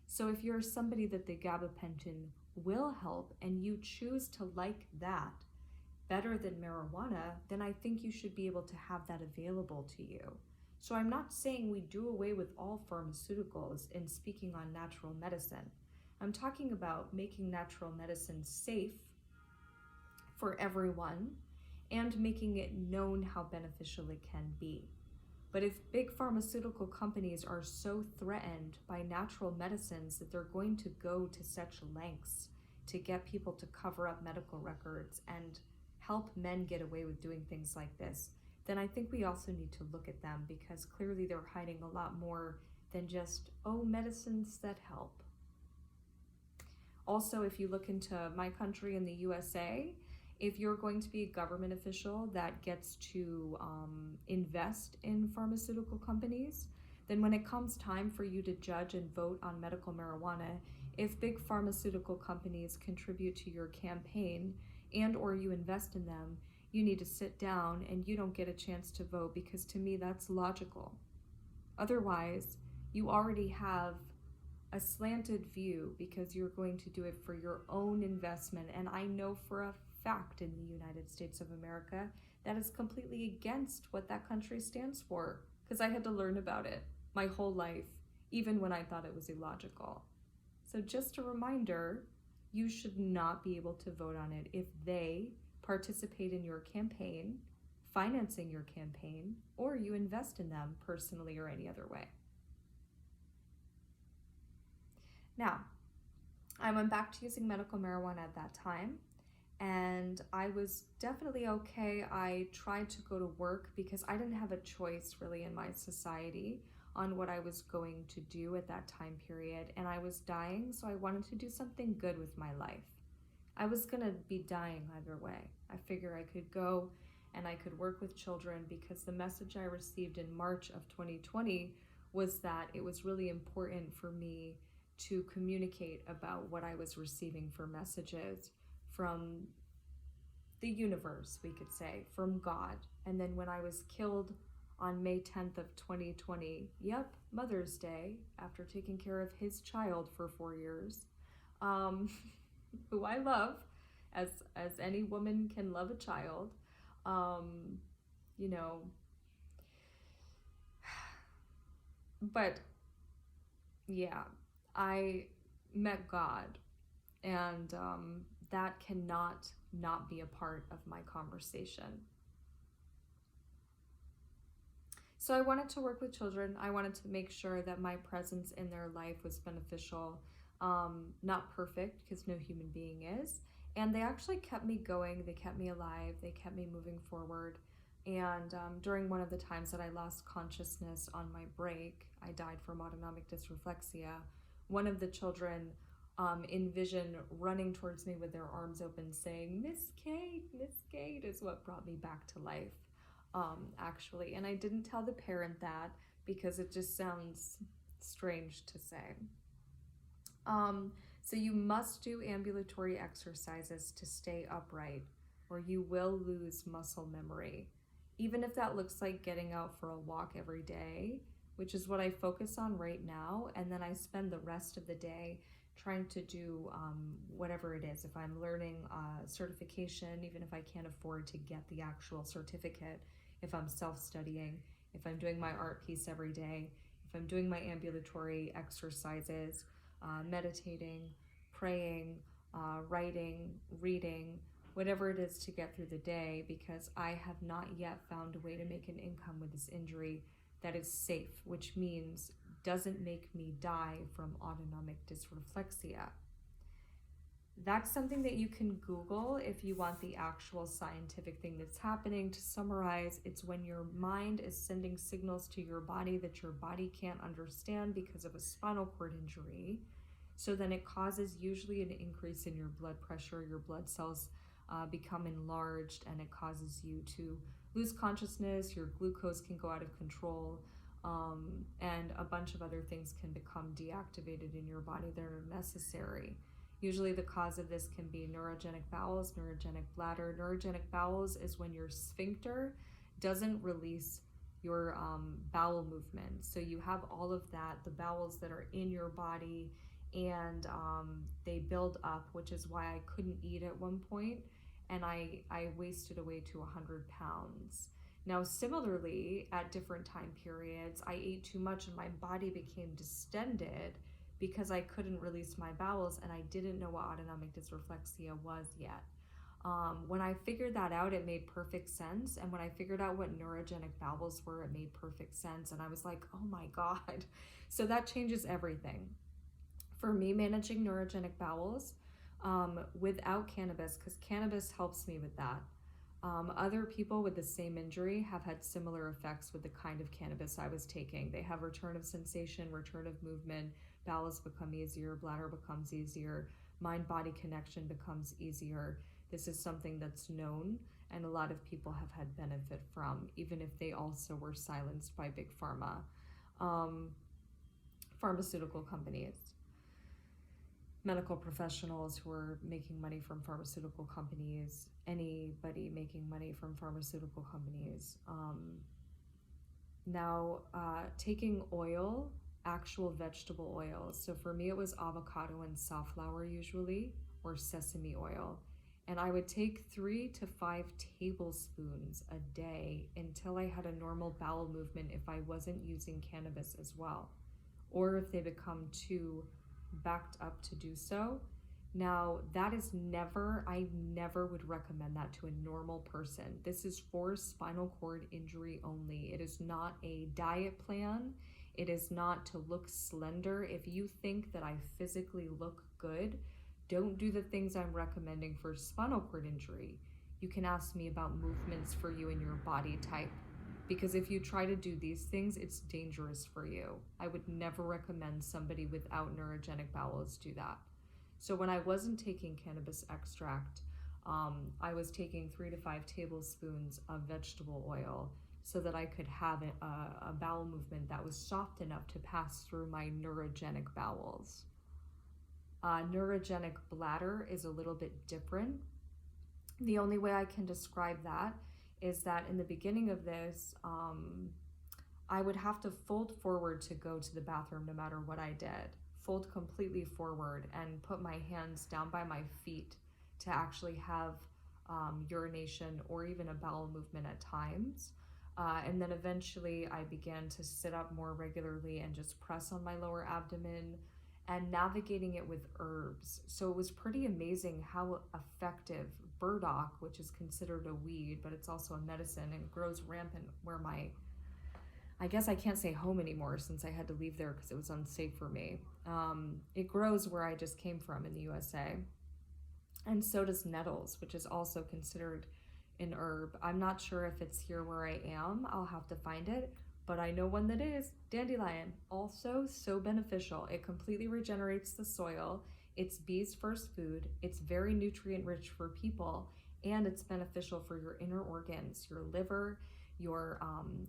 So if you're somebody that the gabapentin will help and you choose to like that better than marijuana, then I think you should be able to have that available to you. So I'm not saying we do away with all pharmaceuticals in speaking on natural medicine. I'm talking about making natural medicine safe for everyone and making it known how beneficial it can be. But if big pharmaceutical companies are so threatened by natural medicines that they're going to go to such lengths to get people to cover up medical records and help men get away with doing things like this, then I think we also need to look at them, because clearly they're hiding a lot more than just, medicines that help. Also, if you look into my country in the USA, if you're going to be a government official that gets to invest in pharmaceutical companies, then when it comes time for you to judge and vote on medical marijuana, if big pharmaceutical companies contribute to your campaign and or you invest in them, you need to sit down and you don't get a chance to vote, because to me that's logical. Otherwise, you already have a slanted view because you're going to do it for your own investment. And I know for a fact in the United States of America that is completely against what that country stands for, because I had to learn about it my whole life, even when I thought it was illogical. So just a reminder, you should not be able to vote on it if they participate in your campaign, financing your campaign, or you invest in them personally or any other way. Now, I went back to using medical marijuana at that time, and I was definitely okay. I tried to go to work because I didn't have a choice really in my society on what I was going to do at that time period, and I was dying, so I wanted to do something good with my life. I was gonna be dying either way. I figure I could go and I could work with children, because the message I received in March of 2020 was that it was really important for me to communicate about what I was receiving for messages from the universe, we could say, from God. And then when I was killed on May 10th of 2020, yep, Mother's Day, after taking care of his child for 4 years, um, who I love, as any woman can love a child, um, you know, but yeah, I met God, and that cannot not be a part of my conversation. So I wanted to work with children. I wanted to make sure that my presence in their life was beneficial, not perfect, because no human being is. And they actually kept me going. They kept me alive. They kept me moving forward. And during one of the times that I lost consciousness on my break, I died from autonomic dysreflexia. One of the children in vision running towards me with their arms open saying, Miss Kate is what brought me back to life, actually. And I didn't tell the parent that because it just sounds strange to say. So you must do ambulatory exercises to stay upright, or you will lose muscle memory. Even if that looks like getting out for a walk every day, which is what I focus on right now, and then I spend the rest of the day trying to do whatever it is. If I'm learning certification, even if I can't afford to get the actual certificate, if I'm self-studying, if I'm doing my art piece every day, if I'm doing my ambulatory exercises, meditating, praying, writing, reading, whatever it is to get through the day, because I have not yet found a way to make an income with this injury that is safe, which means doesn't make me die from autonomic dysreflexia. That's something that you can Google if you want the actual scientific thing that's happening. To summarize, it's when your mind is sending signals to your body that your body can't understand because of a spinal cord injury. So then it causes usually an increase in your blood pressure, your blood cells become enlarged, and it causes you to lose consciousness, your glucose can go out of control, and a bunch of other things can become deactivated in your body that are necessary. Usually the cause of this can be neurogenic bowels, neurogenic bladder. Neurogenic bowels is when your sphincter doesn't release your bowel movement. So you have all of that, the bowels that are in your body, and they build up, which is why I couldn't eat at one point, and I wasted away to 100 pounds. Now, similarly, at different time periods, I ate too much and my body became distended because I couldn't release my bowels, and I didn't know what autonomic dysreflexia was yet. When I figured that out, it made perfect sense. And when I figured out what neurogenic bowels were, it made perfect sense. And I was like, oh my God. So that changes everything. For me, managing neurogenic bowels without cannabis, because cannabis helps me with that. Other people with the same injury have had similar effects with the kind of cannabis I was taking. They have return of sensation, return of movement, bowels become easier, bladder becomes easier, mind-body connection becomes easier. This is something that's known, and a lot of people have had benefit from, even if they also were silenced by big pharma, pharmaceutical companies, medical professionals who are making money from pharmaceutical companies, anybody making money from pharmaceutical companies. Now, taking oil, actual vegetable oil. So for me, it was avocado and safflower usually, or sesame oil. And I would take 3 to 5 tablespoons a day until I had a normal bowel movement if I wasn't using cannabis as well, or if they become too backed up to do so. Now, that is I never would recommend that to a normal person. This is for spinal cord injury only. It is not a diet plan. It is not to look slender. If you think that I physically look good Don't do the things I'm recommending for spinal cord injury. You can ask me about movements for you and your body type. Because if you try to do these things, it's dangerous for you. I would never recommend somebody without neurogenic bowels do that. So when I wasn't taking cannabis extract, I was taking 3 to 5 tablespoons of vegetable oil so that I could have a bowel movement that was soft enough to pass through my neurogenic bowels. Neurogenic bladder is a little bit different. The only way I can describe that is that in the beginning of this, I would have to fold forward to go to the bathroom no matter what I did. Fold completely forward and put my hands down by my feet to actually have urination or even a bowel movement at times. And then eventually I began to sit up more regularly and just press on my lower abdomen and navigating it with herbs. So it was pretty amazing how effective burdock, which is considered a weed, but it's also a medicine and grows rampant where I guess I can't say home anymore since I had to leave there because it was unsafe for me. It grows where I just came from in the USA. And so does nettles, which is also considered an herb. I'm not sure if it's here where I am. I'll have to find it. But I know one that is. Dandelion, also so beneficial. It completely regenerates the soil. It's bees' first food. It's very nutrient rich for people. And it's beneficial for your inner organs, your liver, your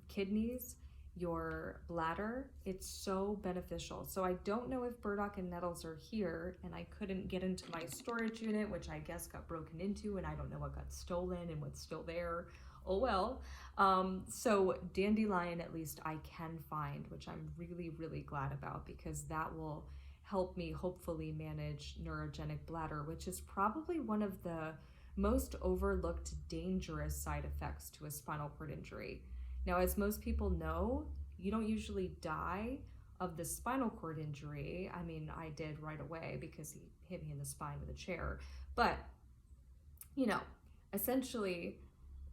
kidneys, your bladder. It's so beneficial. So I don't know if burdock and nettles are here, and I couldn't get into my storage unit, which I guess got broken into, and I don't know what got stolen and what's still there. Oh well. So dandelion, at least I can find, which I'm really, really glad about, because that will help me hopefully manage neurogenic bladder, which is probably one of the most overlooked dangerous side effects to a spinal cord injury. Now, as most people know, you don't usually die of the spinal cord injury. I mean, I did right away because he hit me in the spine with a chair. But, essentially,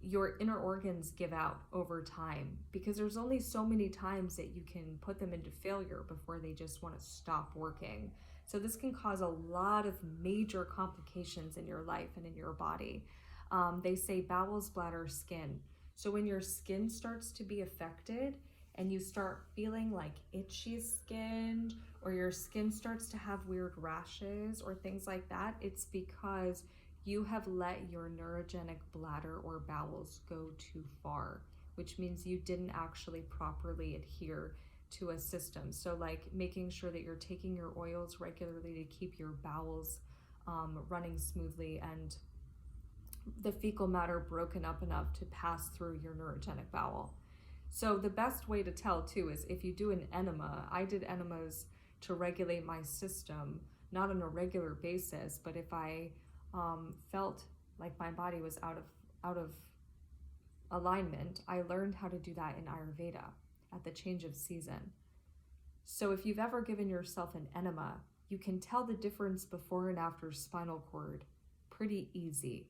your inner organs give out over time because there's only so many times that you can put them into failure before they just want to stop working. So this can cause a lot of major complications in your life and in your body. They say bowels, bladder, skin. So when your skin starts to be affected and you start feeling like itchy skin, or your skin starts to have weird rashes or things like that, it's because you have let your neurogenic bladder or bowels go too far, which means you didn't actually properly adhere to a system. So like making sure that you're taking your oils regularly to keep your bowels running smoothly and the fecal matter broken up enough to pass through your neurogenic bowel. So the best way to tell too is if you do an enema. I did enemas to regulate my system, not on a regular basis, but if I felt like my body was out of alignment, I learned how to do that in Ayurveda at the change of season. So if you've ever given yourself an enema, you can tell the difference before and after spinal cord pretty easy.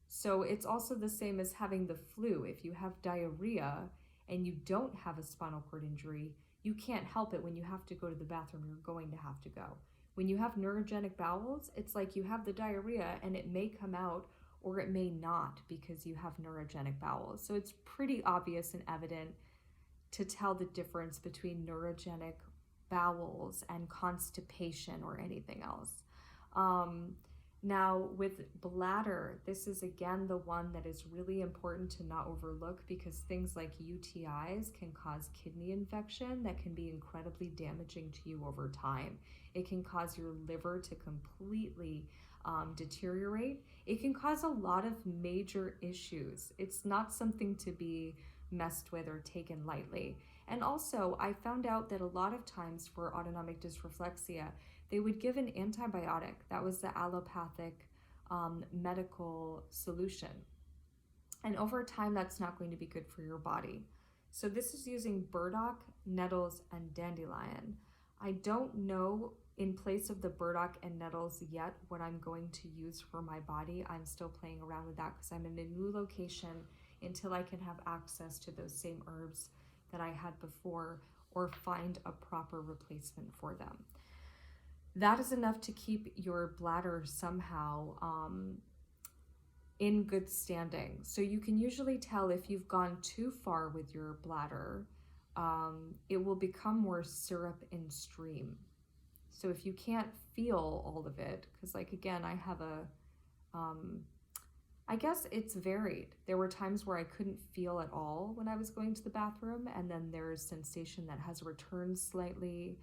So it's also the same as having the flu. If you have diarrhea and you don't have a spinal cord injury, you can't help it. When you have to go to the bathroom, you're going to have to go. When you have neurogenic bowels, it's like you have the diarrhea and it may come out or it may not because you have neurogenic bowels. So it's pretty obvious and evident to tell the difference between neurogenic bowels and constipation or anything else. Now with bladder, this is again the one that is really important to not overlook because things like UTIs can cause kidney infection that can be incredibly damaging to you over time. It can cause your liver to completely deteriorate. It can cause a lot of major issues. It's not something to be messed with or taken lightly. And also, I found out that a lot of times for autonomic dysreflexia, they would give an antibiotic. That was the allopathic medical solution. And over time, that's not going to be good for your body. So this is using burdock, nettles, and dandelion. I don't know in place of the burdock and nettles yet what I'm going to use for my body. I'm still playing around with that because I'm in a new location until I can have access to those same herbs that I had before or find a proper replacement for them. that is enough to keep your bladder somehow in good standing. So you can usually tell if you've gone too far with your bladder, it will become more syrup and stream. So if you can't feel all of it, because like again, I have I guess it's varied. There were times where I couldn't feel at all when I was going to the bathroom, and then there's sensation that has returned slightly.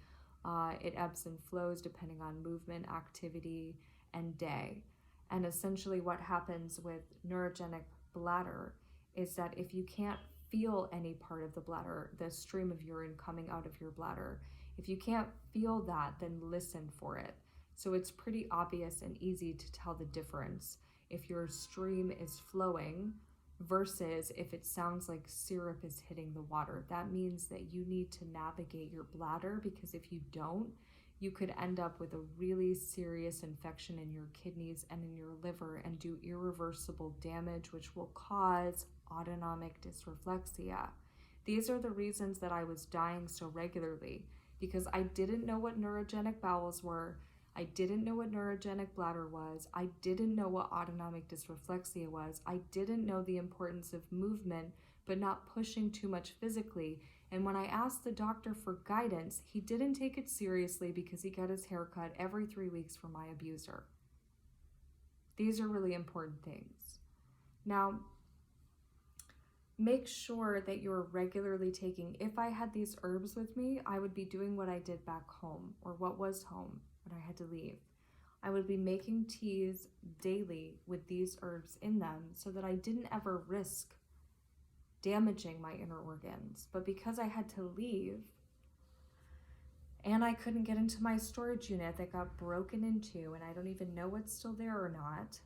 It ebbs and flows depending on movement, activity, and day. And essentially what happens with neurogenic bladder is that if you can't feel any part of the bladder, the stream of urine coming out of your bladder, if you can't feel that, then listen for it. So it's pretty obvious and easy to tell the difference if your stream is flowing versus if it sounds like syrup is hitting the water. That means that you need to navigate your bladder, because if you don't, you could end up with a really serious infection in your kidneys and in your liver and do irreversible damage, which will cause autonomic dysreflexia. These are the reasons that I was dying so regularly, because I didn't know what neurogenic bowels were. I didn't know what neurogenic bladder was. I didn't know what autonomic dysreflexia was. I didn't know the importance of movement, but not pushing too much physically. And when I asked the doctor for guidance, he didn't take it seriously because he got his hair cut every 3 weeks from my abuser. These are really important things. Now, make sure that you're regularly taking, if I had these herbs with me, I would be doing what I did back home, or what was home when I had to leave. I would be making teas daily with these herbs in them so that I didn't ever risk damaging my inner organs. But because I had to leave and I couldn't get into my storage unit that got broken into, and I don't even know what's still there or not,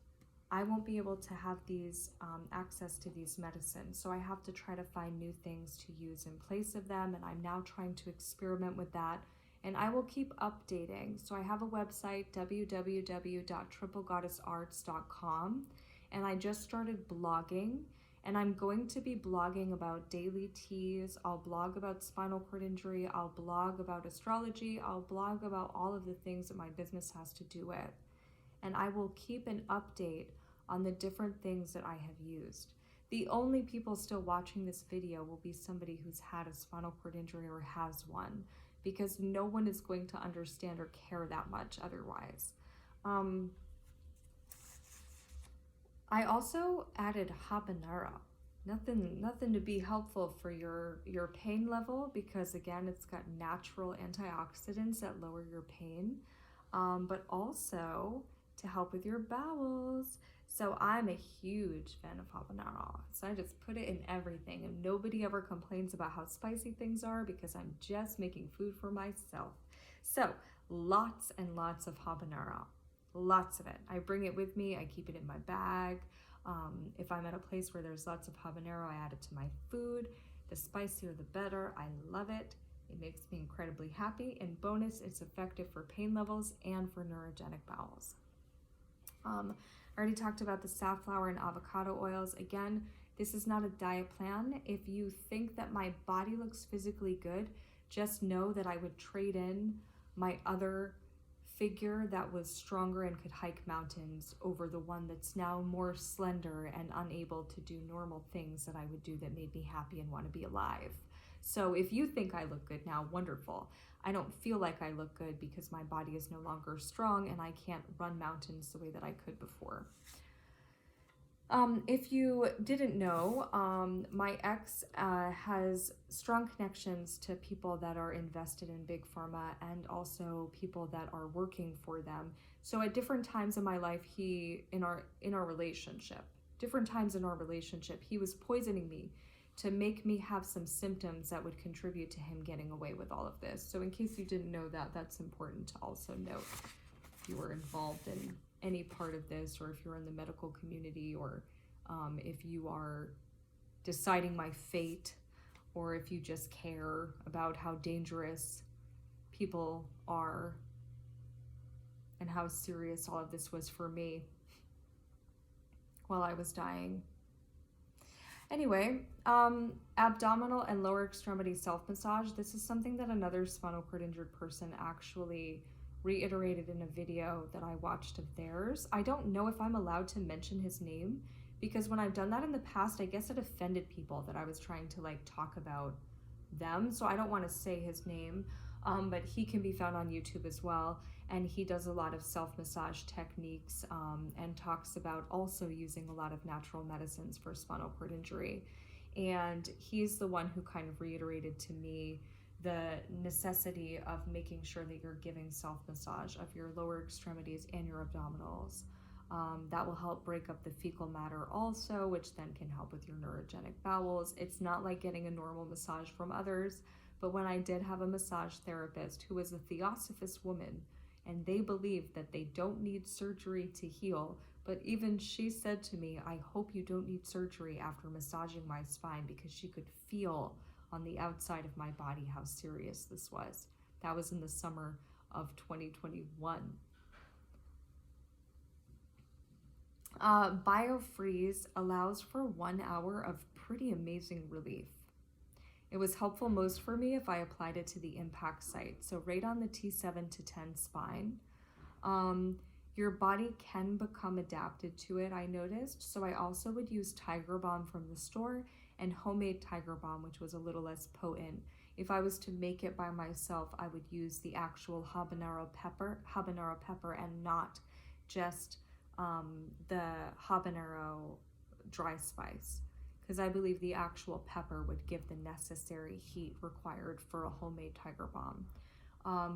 I won't be able to have these access to these medicines. So I have to try to find new things to use in place of them, and I'm now trying to experiment with that. And I will keep updating. So I have a website, www.triplegoddessarts.com, and I just started blogging, and I'm going to be blogging about daily teas. I'll blog about spinal cord injury. I'll blog about astrology. I'll blog about all of the things that my business has to do with. And I will keep an update on the different things that I have used. The only people still watching this video will be somebody who's had a spinal cord injury or has one, because no one is going to understand or care that much otherwise. I also added habanero. Nothing to be helpful for your pain level, because again, it's got natural antioxidants that lower your pain, but also to help with your bowels. So I'm a huge fan of habanero. So I just put it in everything, and nobody ever complains about how spicy things are because I'm just making food for myself. So lots and lots of habanero, lots of it. I bring it with me. I keep it in my bag. If I'm at a place where there's lots of habanero, I add it to my food. The spicier, the better. I love it. It makes me incredibly happy. And bonus, it's effective for pain levels and for neurogenic bowels. I already talked about the safflower and avocado oils. Again, this is not a diet plan. If you think that my body looks physically good, just know that I would trade in my other figure that was stronger and could hike mountains over the one that's now more slender and unable to do normal things that I would do that made me happy and want to be alive. So if you think I look good now, wonderful. I don't feel like I look good because my body is no longer strong and I can't run mountains the way that I could before. If you didn't know, my ex has strong connections to people that are invested in big pharma and also people that are working for them. So at different times in my life, in our relationship, he was poisoning me to make me have some symptoms that would contribute to him getting away with all of this. So in case you didn't know that, that's important to also note if you were involved in any part of this, or if you're in the medical community, or if you are deciding my fate, or if you just care about how dangerous people are and how serious all of this was for me while I was dying. Anyway, abdominal and lower extremity self-massage. This is something that another spinal cord injured person actually reiterated in a video that I watched of theirs. I don't know if I'm allowed to mention his name, because when I've done that in the past, I guess it offended people that I was trying to like talk about them. So I don't want to say his name, but he can be found on YouTube as well. And he does a lot of self-massage techniques and talks about also using a lot of natural medicines for spinal cord injury. And he's the one who kind of reiterated to me the necessity of making sure that you're giving self-massage of your lower extremities and your abdominals. That will help break up the fecal matter also, which then can help with your neurogenic bowels. It's not like getting a normal massage from others, but when I did have a massage therapist who was a Theosophist woman, and they believe that they don't need surgery to heal, but even she said to me, I hope you don't need surgery after massaging my spine, because she could feel on the outside of my body how serious this was. That was in the summer of 2021. BioFreeze allows for 1 hour of pretty amazing relief. It was helpful most for me if I applied it to the impact site, so right on the T7 to 10 spine. Your body can become adapted to it, I noticed, so I also would use Tiger Balm from the store and homemade Tiger Balm, which was a little less potent. If I was to make it by myself, I would use the actual habanero pepper and not just the habanero dry spice, because I believe the actual pepper would give the necessary heat required for a homemade Tiger Balm.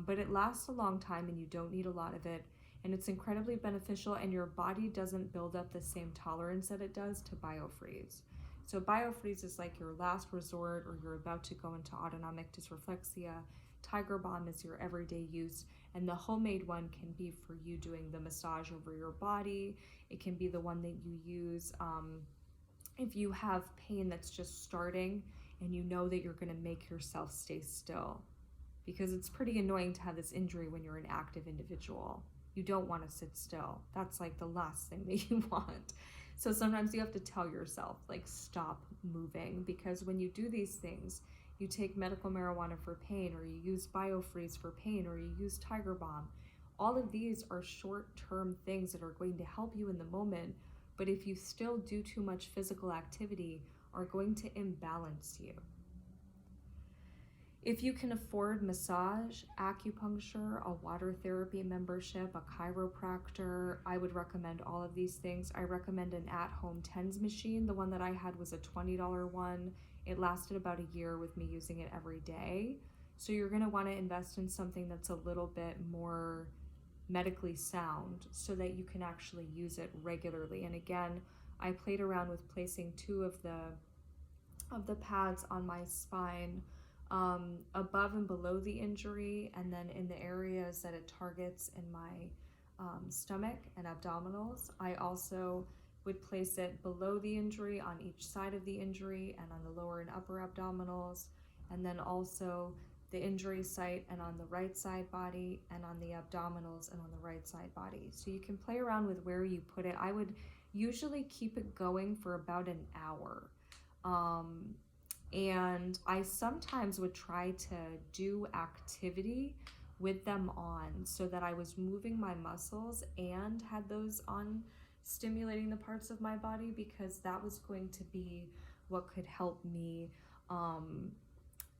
But it lasts a long time and you don't need a lot of it, and it's incredibly beneficial, and your body doesn't build up the same tolerance that it does to BioFreeze. So BioFreeze is like your last resort, or you're about to go into autonomic dysreflexia. Tiger Balm is your everyday use, and the homemade one can be for you doing the massage over your body. It can be the one that you use if you have pain that's just starting and you know that you're going to make yourself stay still, because it's pretty annoying to have this injury when you're an active individual. You don't want to sit still. That's like the last thing that you want. So sometimes you have to tell yourself, like, stop moving, because when you do these things, you take medical marijuana for pain, or you use BioFreeze for pain, or you use Tiger Balm. All of these are short-term things that are going to help you in the moment, but if you still do too much physical activity, are going to imbalance you. If you can afford massage, acupuncture, a water therapy membership, a chiropractor, I would recommend all of these things. I recommend an at-home TENS machine. The one that I had was a $20 one. It lasted about a year with me using it every day. So you're going to want to invest in something that's a little bit more medically sound so that you can actually use it regularly. And again, I played around with placing 2 of the pads on my spine, above and below the injury, and then in the areas that it targets in my stomach and abdominals. I also would place it below the injury on each side of the injury and on the lower and upper abdominals, and then also the injury site and on the right side body and on the abdominals and on the right side body. So you can play around with where you put it. I would usually keep it going for about an hour. And I sometimes would try to do activity with them on so that I was moving my muscles and had those on stimulating the parts of my body, because that was going to be what could help me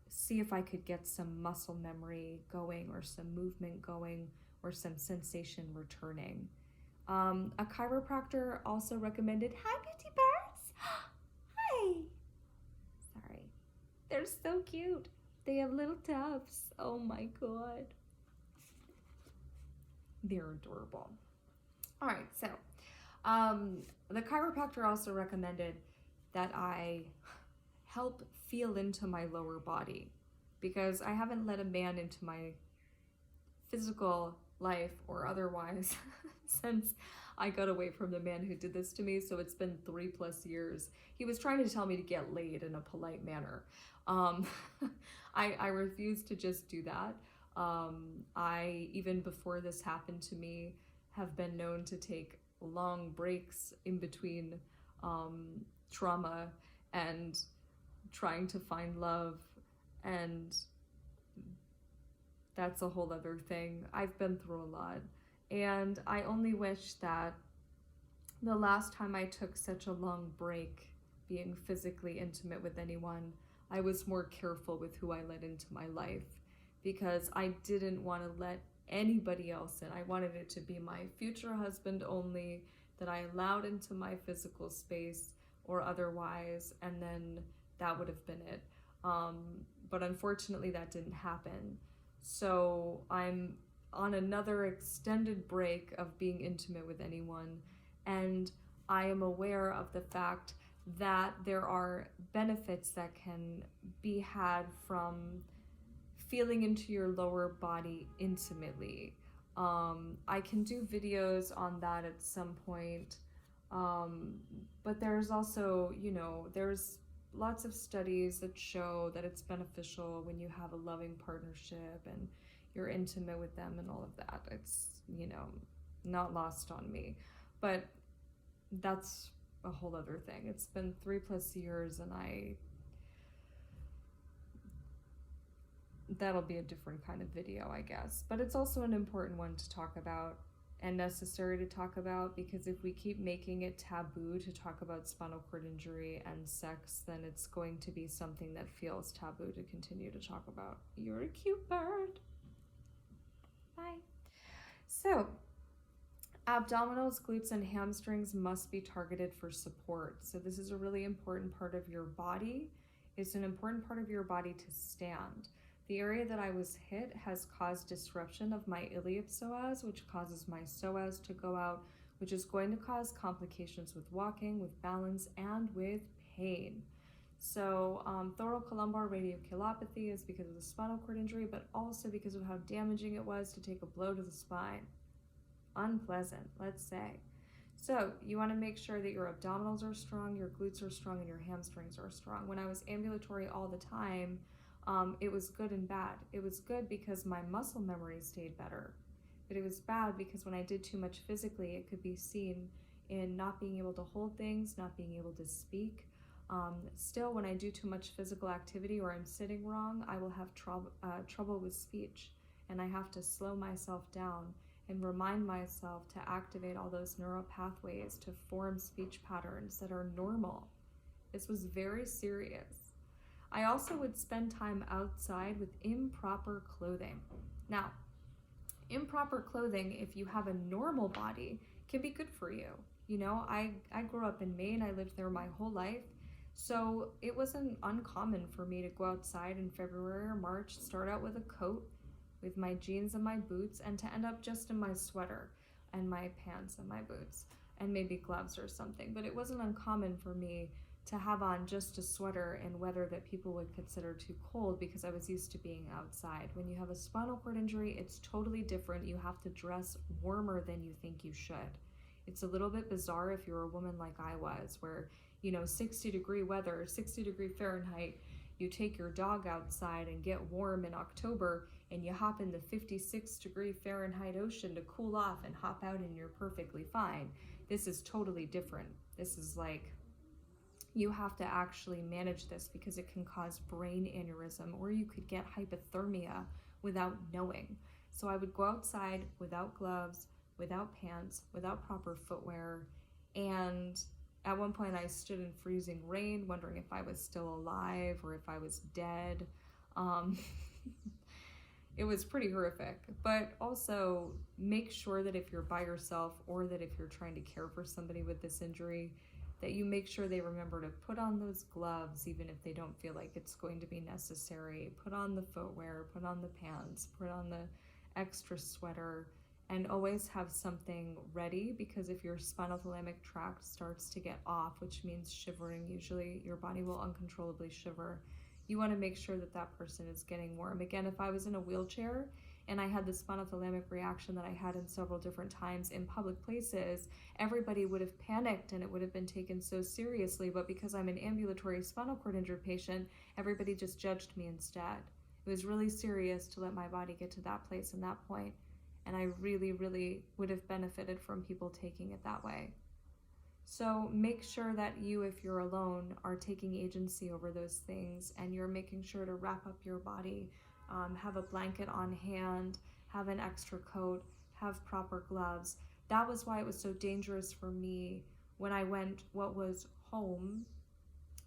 see if I could get some muscle memory going, or some movement going, or some sensation returning. A chiropractor also recommended, hi beauty birds, hi. Sorry, they're so cute. They have little tufts. Oh my God. They're adorable. All right, so the chiropractor also recommended that I help feel into my lower body, because I haven't let a man into my physical life or otherwise since I got away from the man who did this to me. So it's been 3+ years. He was trying to tell me to get laid in a polite manner. I refused to just do that. I, even before this happened to me, have been known to take long breaks in between trauma and trying to find love, and that's a whole other thing. I've been through a lot. And I only wish that the last time I took such a long break being physically intimate with anyone, I was more careful with who I let into my life, because I didn't want to let anybody else in. I wanted it to be my future husband only, that I allowed into my physical space or otherwise, and then that would have been it. But unfortunately, that didn't happen. So I'm on another extended break of being intimate with anyone, and I am aware of the fact that there are benefits that can be had from feeling into your lower body intimately. I can do videos on that at some point, but there's also, there's lots of studies that show that it's beneficial when you have a loving partnership and you're intimate with them and all of that. It's, not lost on me. But that's a whole other thing. It's been 3+ years, and that'll be a different kind of video, I guess. But it's also an important one to talk about and necessary to talk about, because if we keep making it taboo to talk about spinal cord injury and sex, then it's going to be something that feels taboo to continue to talk about. You're a cute bird. Bye. So, abdominals, glutes, and hamstrings must be targeted for support. So this is a really important part of your body. It's an important part of your body to stand. The area that I was hit has caused disruption of my iliopsoas, which causes my psoas to go out, which is going to cause complications with walking, with balance, and with pain. So thoracolumbar radiculopathy is because of the spinal cord injury, but also because of how damaging it was to take a blow to the spine. Unpleasant, let's say. So you want to make sure that your abdominals are strong, your glutes are strong, and your hamstrings are strong. When I was ambulatory all the time, it was good and bad. It was good because my muscle memory stayed better, but it was bad because when I did too much physically, it could be seen in not being able to hold things, not being able to speak. Still, when I do too much physical activity or I'm sitting wrong, I will have trouble with speech, and I have to slow myself down and remind myself to activate all those neural pathways to form speech patterns that are normal. This was very serious. I also would spend time outside with improper clothing. Now, improper clothing, if you have a normal body, can be good for you. I grew up in Maine. I lived there my whole life. So it wasn't uncommon for me to go outside in February or March, start out with a coat, with my jeans and my boots, and to end up just in my sweater and my pants and my boots and maybe gloves or something. But it wasn't uncommon for me to have on just a sweater in weather that people would consider too cold, because I was used to being outside. When you have a spinal cord injury, it's totally different. You have to dress warmer than you think you should. It's a little bit bizarre if you're a woman like I was, where 60-degree weather, 60-degree Fahrenheit, you take your dog outside and get warm in October, and you hop in the 56-degree Fahrenheit ocean to cool off and hop out and you're perfectly fine. This is totally different. This is like, you have to actually manage this because it can cause brain aneurysm, or you could get hypothermia without knowing. So I would go outside without gloves, without pants, without proper footwear, and at one point I stood in freezing rain wondering if I was still alive or if I was dead. It was pretty horrific. But also make sure that if you're by yourself, or that if you're trying to care for somebody with this injury, that you make sure they remember to put on those gloves even if they don't feel like it's going to be necessary. Put on the footwear, put on the pants, put on the extra sweater, and always have something ready, because if your spinal thalamic tract starts to get off, which means shivering, usually your body will uncontrollably shiver, you want to make sure that that person is getting warm. Again, if I was in a wheelchair and I had the spinal thalamic reaction that I had in several different times in public places, everybody would have panicked and it would have been taken so seriously. But because I'm an ambulatory spinal cord injured patient, everybody just judged me instead. It was really serious to let my body get to that place and that point. And I really, really would have benefited from people taking it that way. So make sure that you, if you're alone, are taking agency over those things, and you're making sure to wrap up your body have a blanket on hand, have an extra coat, have proper gloves. That was why it was so dangerous for me when I went what was home,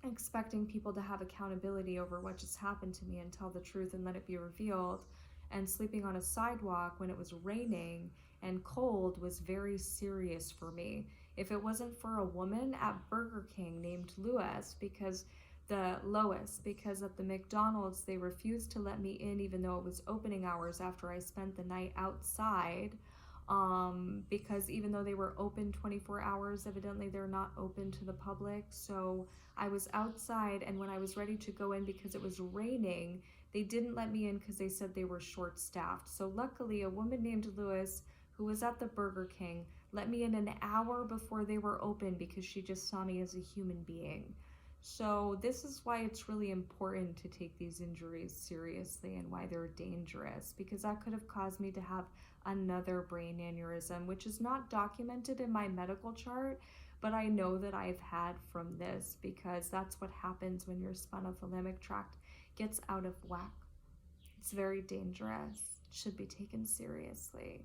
expecting people to have accountability over what just happened to me and tell the truth and let it be revealed. And sleeping on a sidewalk when it was raining and cold was very serious for me. If it wasn't for a woman at Burger King named Lois, because at the McDonald's they refused to let me in even though it was opening hours after I spent the night outside, because even though they were open 24 hours, evidently they're not open to the public. So I was outside, and when I was ready to go in because it was raining, they didn't let me in because they said they were short-staffed. So luckily, a woman named Lewis, who was at the Burger King, let me in an hour before they were open because she just saw me as a human being. So this is why it's really important to take these injuries seriously and why they're dangerous, because that could have caused me to have another brain aneurysm, which is not documented in my medical chart, but I know that I've had from this because that's what happens when your spinothalamic tract gets out of whack. It's very dangerous. It should be taken seriously.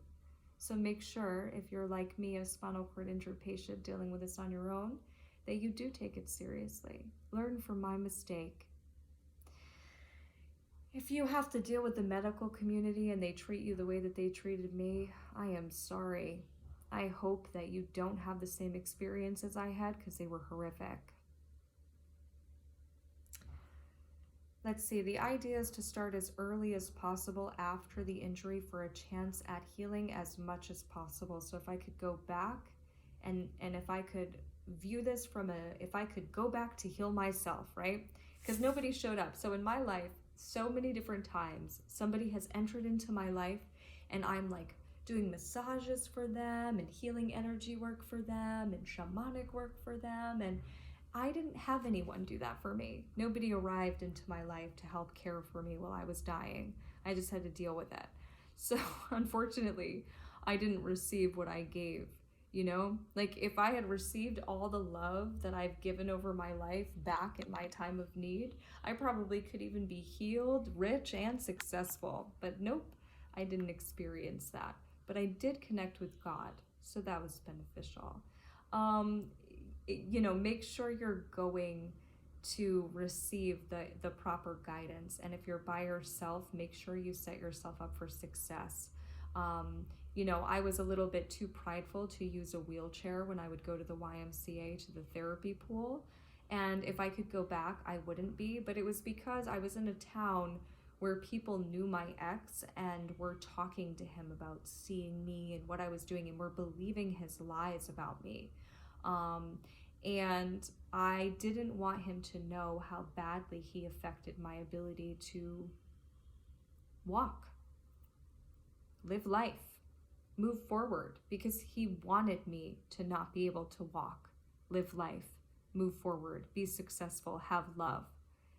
So make sure, if you're like me, a spinal cord injury patient dealing with this on your own, that you do take it seriously. Learn from my mistake. If you have to deal with the medical community and they treat you the way that they treated me, I am sorry. I hope that you don't have the same experience as I had, because they were horrific. Let's see, the idea is to start as early as possible after the injury for a chance at healing as much as possible. So if I could go back and if I could view this from if I could go back to heal myself, right? Because nobody showed up. So in my life, so many different times, somebody has entered into my life and I'm like doing massages for them and healing energy work for them and shamanic work for them, and I didn't have anyone do that for me. Nobody arrived into my life to help care for me while I was dying. I just had to deal with it. So unfortunately, I didn't receive what I gave, you know? Like if I had received all the love that I've given over my life back at my time of need, I probably could even be healed, rich, and successful. But nope, I didn't experience that. But I did connect with God, so that was beneficial. Make sure you're going to receive the proper guidance. And if you're by yourself, make sure you set yourself up for success. I was a little bit too prideful to use a wheelchair when I would go to the YMCA, to the therapy pool. And if I could go back, I wouldn't be. But it was because I was in a town where people knew my ex and were talking to him about seeing me and what I was doing and were believing his lies about me. And I didn't want him to know how badly he affected my ability to walk, live life, move forward, because he wanted me to not be able to walk, live life, move forward, be successful, have love.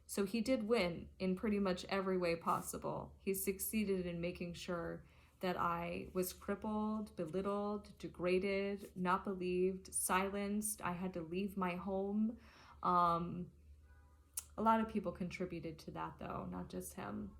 So he did win in pretty much every way possible. He succeeded in making sure that I was crippled, belittled, degraded, not believed, silenced. I had to leave my home. A lot of people contributed to that though, not just him.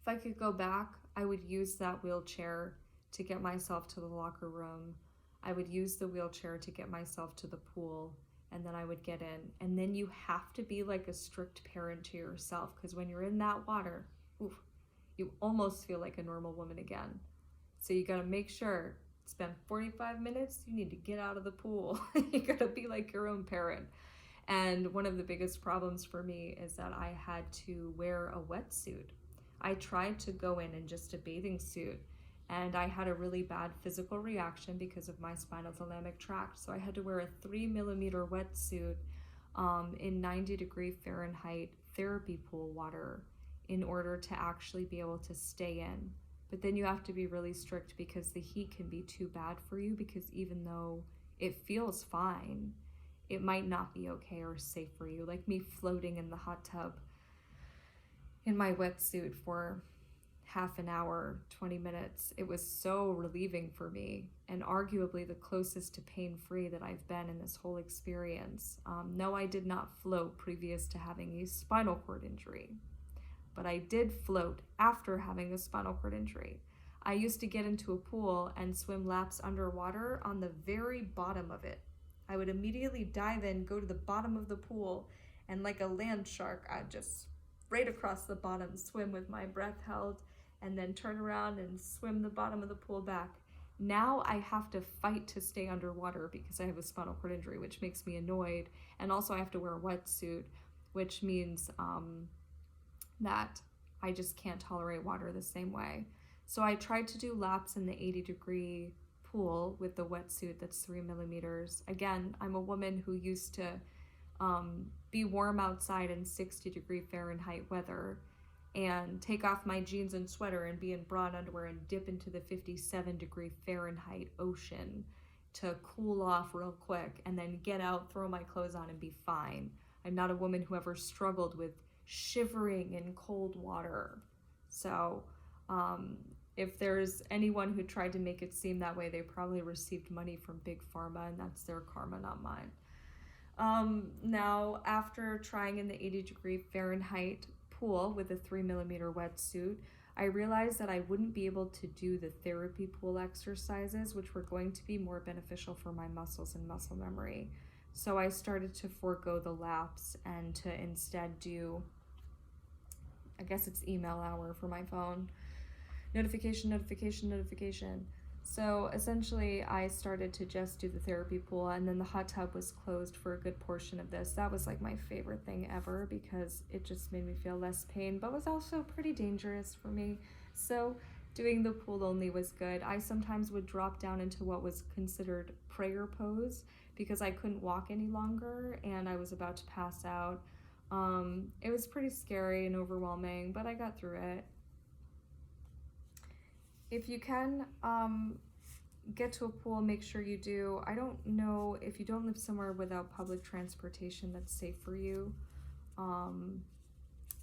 If I could go back, I would use that wheelchair to get myself to the locker room. I would use the wheelchair to get myself to the pool, and then I would get in. And then you have to be like a strict parent to yourself, because when you're in that water, you almost feel like a normal woman again. So you gotta make sure, spend 45 minutes, you need to get out of the pool. You gotta be like your own parent. And one of the biggest problems for me is that I had to wear a wetsuit. I tried to go in just a bathing suit, and I had a really bad physical reaction because of my spinothalamic tract. So I had to wear a 3mm wetsuit in 90-degree Fahrenheit therapy pool water in order to actually be able to stay in. But then you have to be really strict because the heat can be too bad for you, because even though it feels fine, it might not be okay or safe for you. Like me floating in the hot tub in my wetsuit for half an hour, 20 minutes. It was so relieving for me, and arguably the closest to pain-free that I've been in this whole experience. No, I did not float previous to having a spinal cord injury. but I did float after having a spinal cord injury. I used to get into a pool and swim laps underwater on the very bottom of it. I would immediately dive in, go to the bottom of the pool, and like a land shark, I'd just right across the bottom, swim with my breath held, and then turn around and swim the bottom of the pool back. Now I have to fight to stay underwater because I have a spinal cord injury, which makes me annoyed. And also I have to wear a wetsuit, which means that I just can't tolerate water the same way. So I tried to do laps in the 80-degree pool with the wetsuit that's 3 millimeters. Again, I'm a woman who used to be warm outside in 60-degree Fahrenheit weather and take off my jeans and sweater and be in bra and underwear and dip into the 57-degree Fahrenheit ocean to cool off real quick and then get out, throw my clothes on, and be fine. I'm not a woman who ever struggled with shivering in cold water. So if there's anyone who tried to make it seem that way, they probably received money from Big Pharma, and that's their karma, not mine. Now, after trying in the 80-degree Fahrenheit pool with a 3 millimeter wetsuit, I realized that I wouldn't be able to do the therapy pool exercises, which were going to be more beneficial for my muscles and muscle memory. So I started to forego the laps and to instead do, I guess it's email hour for my phone. Notification, notification, notification. So essentially I started to just do the therapy pool, and then the hot tub was closed for a good portion of this. That was like my favorite thing ever because it just made me feel less pain, but was also pretty dangerous for me. So doing the pool only was good. I sometimes would drop down into what was considered prayer pose because I couldn't walk any longer and I was about to pass out. It was pretty scary and overwhelming, but I got through it. If you can get to a pool, make sure you do. I don't know if you don't live somewhere without public transportation that's safe for you.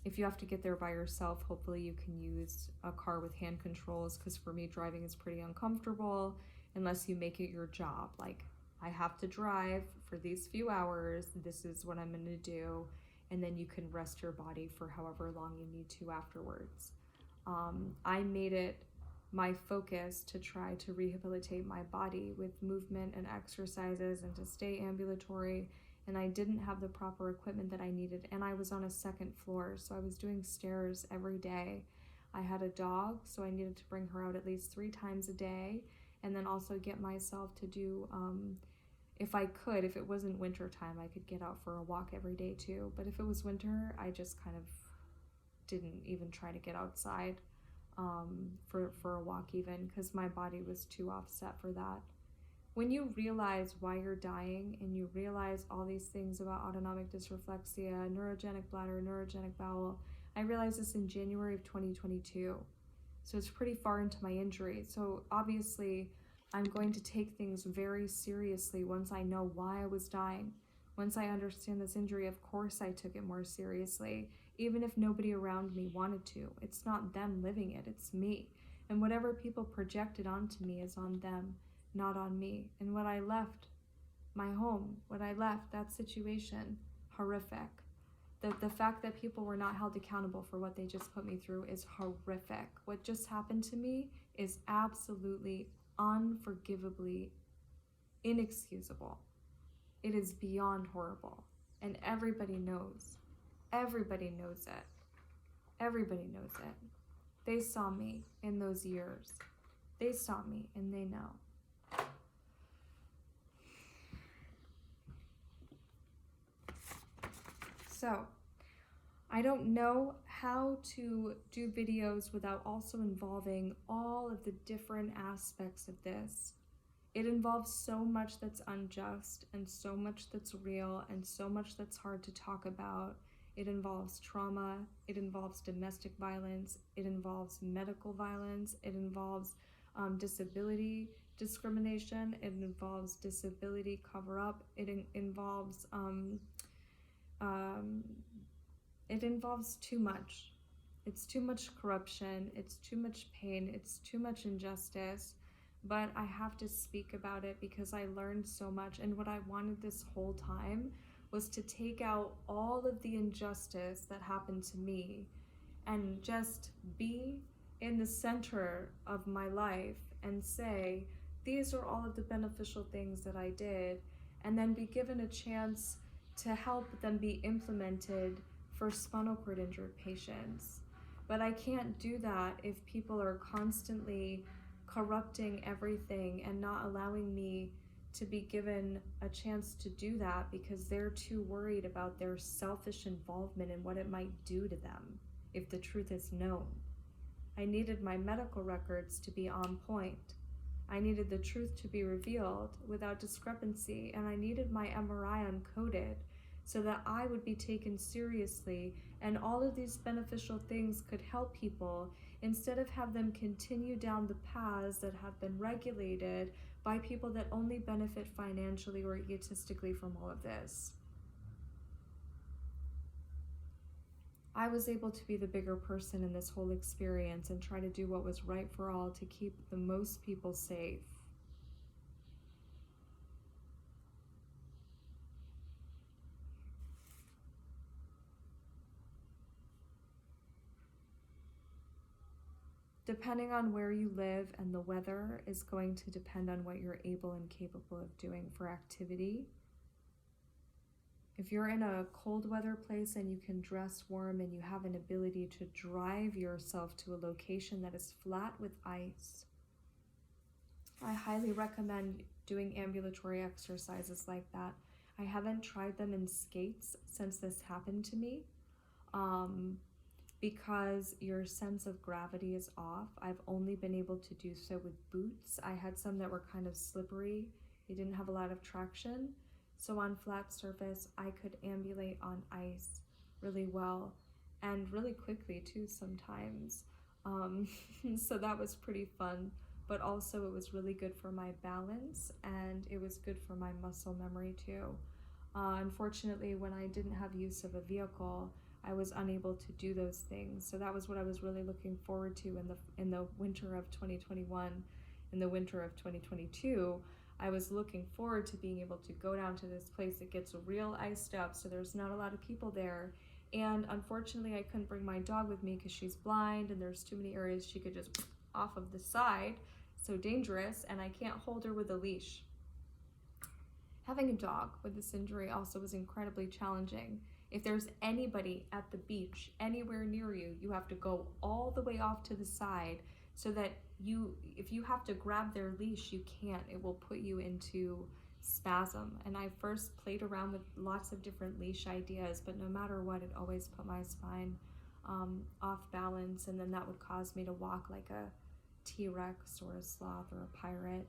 If you have to get there by yourself, hopefully you can use a car with hand controls, because for me, driving is pretty uncomfortable unless you make it your job. Like, I have to drive for these few hours, this is what I'm gonna do, and then you can rest your body for however long you need to afterwards. I made it my focus to try to rehabilitate my body with movement and exercises and to stay ambulatory, and I didn't have the proper equipment that I needed, and I was on a second floor, so I was doing stairs every day. I had a dog, so I needed to bring her out at least 3 times a day, and then also get myself to do, if I could, if it wasn't winter time, I could get out for a walk every day too, but if it was winter, I just kind of didn't even try to get outside for a walk even, because my body was too offset for that. When you realize why you're dying and you realize all these things about autonomic dysreflexia, neurogenic bladder, neurogenic bowel, I realized this in January of 2022. So it's pretty far into my injury. So obviously I'm going to take things very seriously once I know why I was dying. Once I understand this injury, of course I took it more seriously, even if nobody around me wanted to. It's not them living it, it's me. And whatever people projected onto me is on them, not on me. And what I left, my home, what I left, that situation, horrific. The fact that people were not held accountable for what they just put me through is horrific. What just happened to me is absolutely, unforgivably inexcusable. It is beyond horrible. And everybody knows. Everybody knows it. Everybody knows it. They saw me in those years. They saw me and they know. So, I don't know how to do videos without also involving all of the different aspects of this. It involves so much that's unjust and so much that's real and so much that's hard to talk about. It involves trauma, it involves domestic violence, it involves medical violence, it involves disability discrimination, it involves disability cover-up, it involves too much. It's too much corruption, it's too much pain, it's too much injustice, but I have to speak about it because I learned so much, and what I wanted this whole time was to take out all of the injustice that happened to me and just be in the center of my life and say, these are all of the beneficial things that I did, and then be given a chance to help them be implemented for spinal cord injured patients. But I can't do that if people are constantly corrupting everything and not allowing me to be given a chance to do that because they're too worried about their selfish involvement and what it might do to them if the truth is known. I needed my medical records to be on point. I needed the truth to be revealed without discrepancy, and I needed my MRI uncoded so that I would be taken seriously and all of these beneficial things could help people instead of have them continue down the paths that have been regulated by people that only benefit financially or egotistically from all of this. I was able to be the bigger person in this whole experience and try to do what was right for all to keep the most people safe. Depending on where you live and the weather is going to depend on what you're able and capable of doing for activity. If you're in a cold weather place and you can dress warm and you have an ability to drive yourself to a location that is flat with ice, I highly recommend doing ambulatory exercises like that. I haven't tried them in skates since this happened to me. Because your sense of gravity is off. I've only been able to do so with boots. I had some that were kind of slippery. They didn't have a lot of traction. So on flat surface, I could ambulate on ice really well and really quickly too sometimes. So that was pretty fun, but also it was really good for my balance and it was good for my muscle memory too. Unfortunately, when I didn't have use of a vehicle, I was unable to do those things. So that was what I was really looking forward to in the winter of 2021. In the winter of 2022, I was looking forward to being able to go down to this place that gets real iced up, so there's not a lot of people there. And unfortunately, I couldn't bring my dog with me because she's blind and there's too many areas she could just off of the side, so dangerous, and I can't hold her with a leash. Having a dog with this injury also was incredibly challenging. If there's anybody at the beach anywhere near you, you have to go all the way off to the side so that if you have to grab their leash, you can't. It will put you into spasm. And I first played around with lots of different leash ideas, but no matter what, it always put my spine off balance, and then that would cause me to walk like a T-Rex or a sloth or a pirate.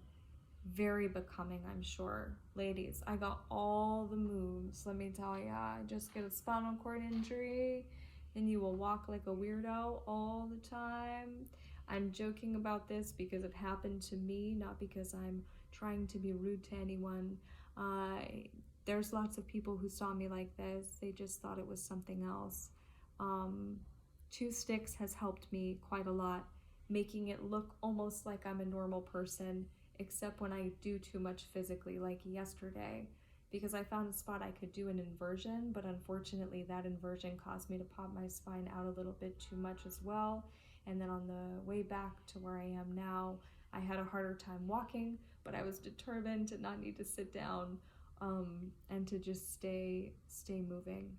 Very becoming, I'm sure. Ladies, I got all the moves, let me tell ya. Just get a spinal cord injury and you will walk like a weirdo all the time. I'm joking about this because it happened to me, not because I'm trying to be rude to anyone. There's lots of people who saw me like this. They just thought it was something else. 2 sticks has helped me quite a lot, making it look almost like I'm a normal person, except when I do too much physically, like yesterday, because I found a spot I could do an inversion, but unfortunately that inversion caused me to pop my spine out a little bit too much as well. And then on the way back to where I am now, I had a harder time walking, but I was determined to not need to sit down and to just stay moving.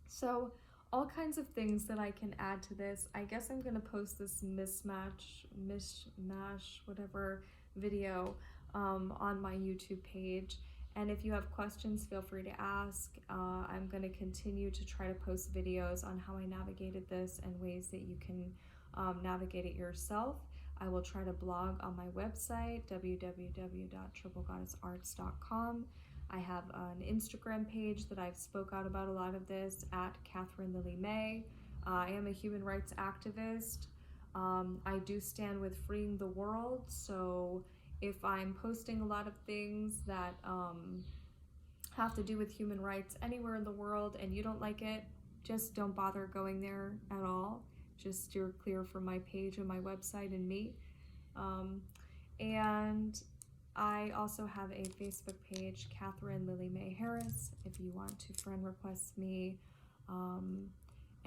So all kinds of things that I can add to this. I guess I'm gonna post this mishmash, whatever video on my YouTube page. And if you have questions, feel free to ask. I'm gonna continue to try to post videos on how I navigated this and ways that you can navigate it yourself. I will try to blog on my website, www.triplegoddessarts.com. I have an Instagram page that I've spoke out about a lot of this at Catherine Lily May. I am a human rights activist. I do stand with freeing the world, so if I'm posting a lot of things that have to do with human rights anywhere in the world and you don't like it, just don't bother going there at all. Just steer clear from my page and my website and me. And I also have a Facebook page, Catherine Lily May Harris, if you want to friend request me.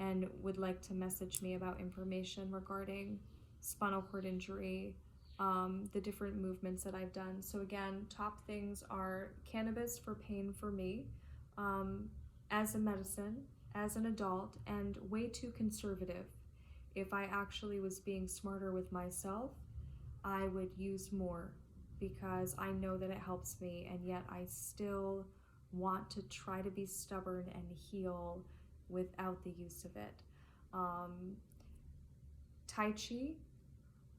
and would like to message me about information regarding spinal cord injury, the different movements that I've done. So again, top things are cannabis for pain for me, as a medicine, as an adult, and way too conservative. If I actually was being smarter with myself, I would use more because I know that it helps me, and yet I still want to try to be stubborn and heal without the use of it. Tai Chi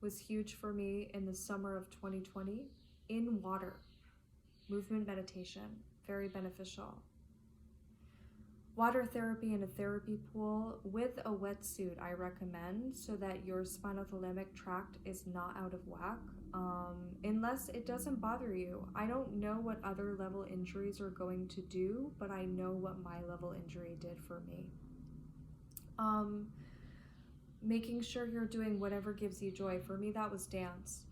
was huge for me in the summer of 2020 in water. Movement meditation, very beneficial. Water therapy in a therapy pool with a wetsuit I recommend, so that your spinothalamic tract is not out of whack, unless it doesn't bother you. I don't know what other level injuries are going to do, but I know what my level injury did for me. Making sure you're doing whatever gives you joy. For me, that was dance.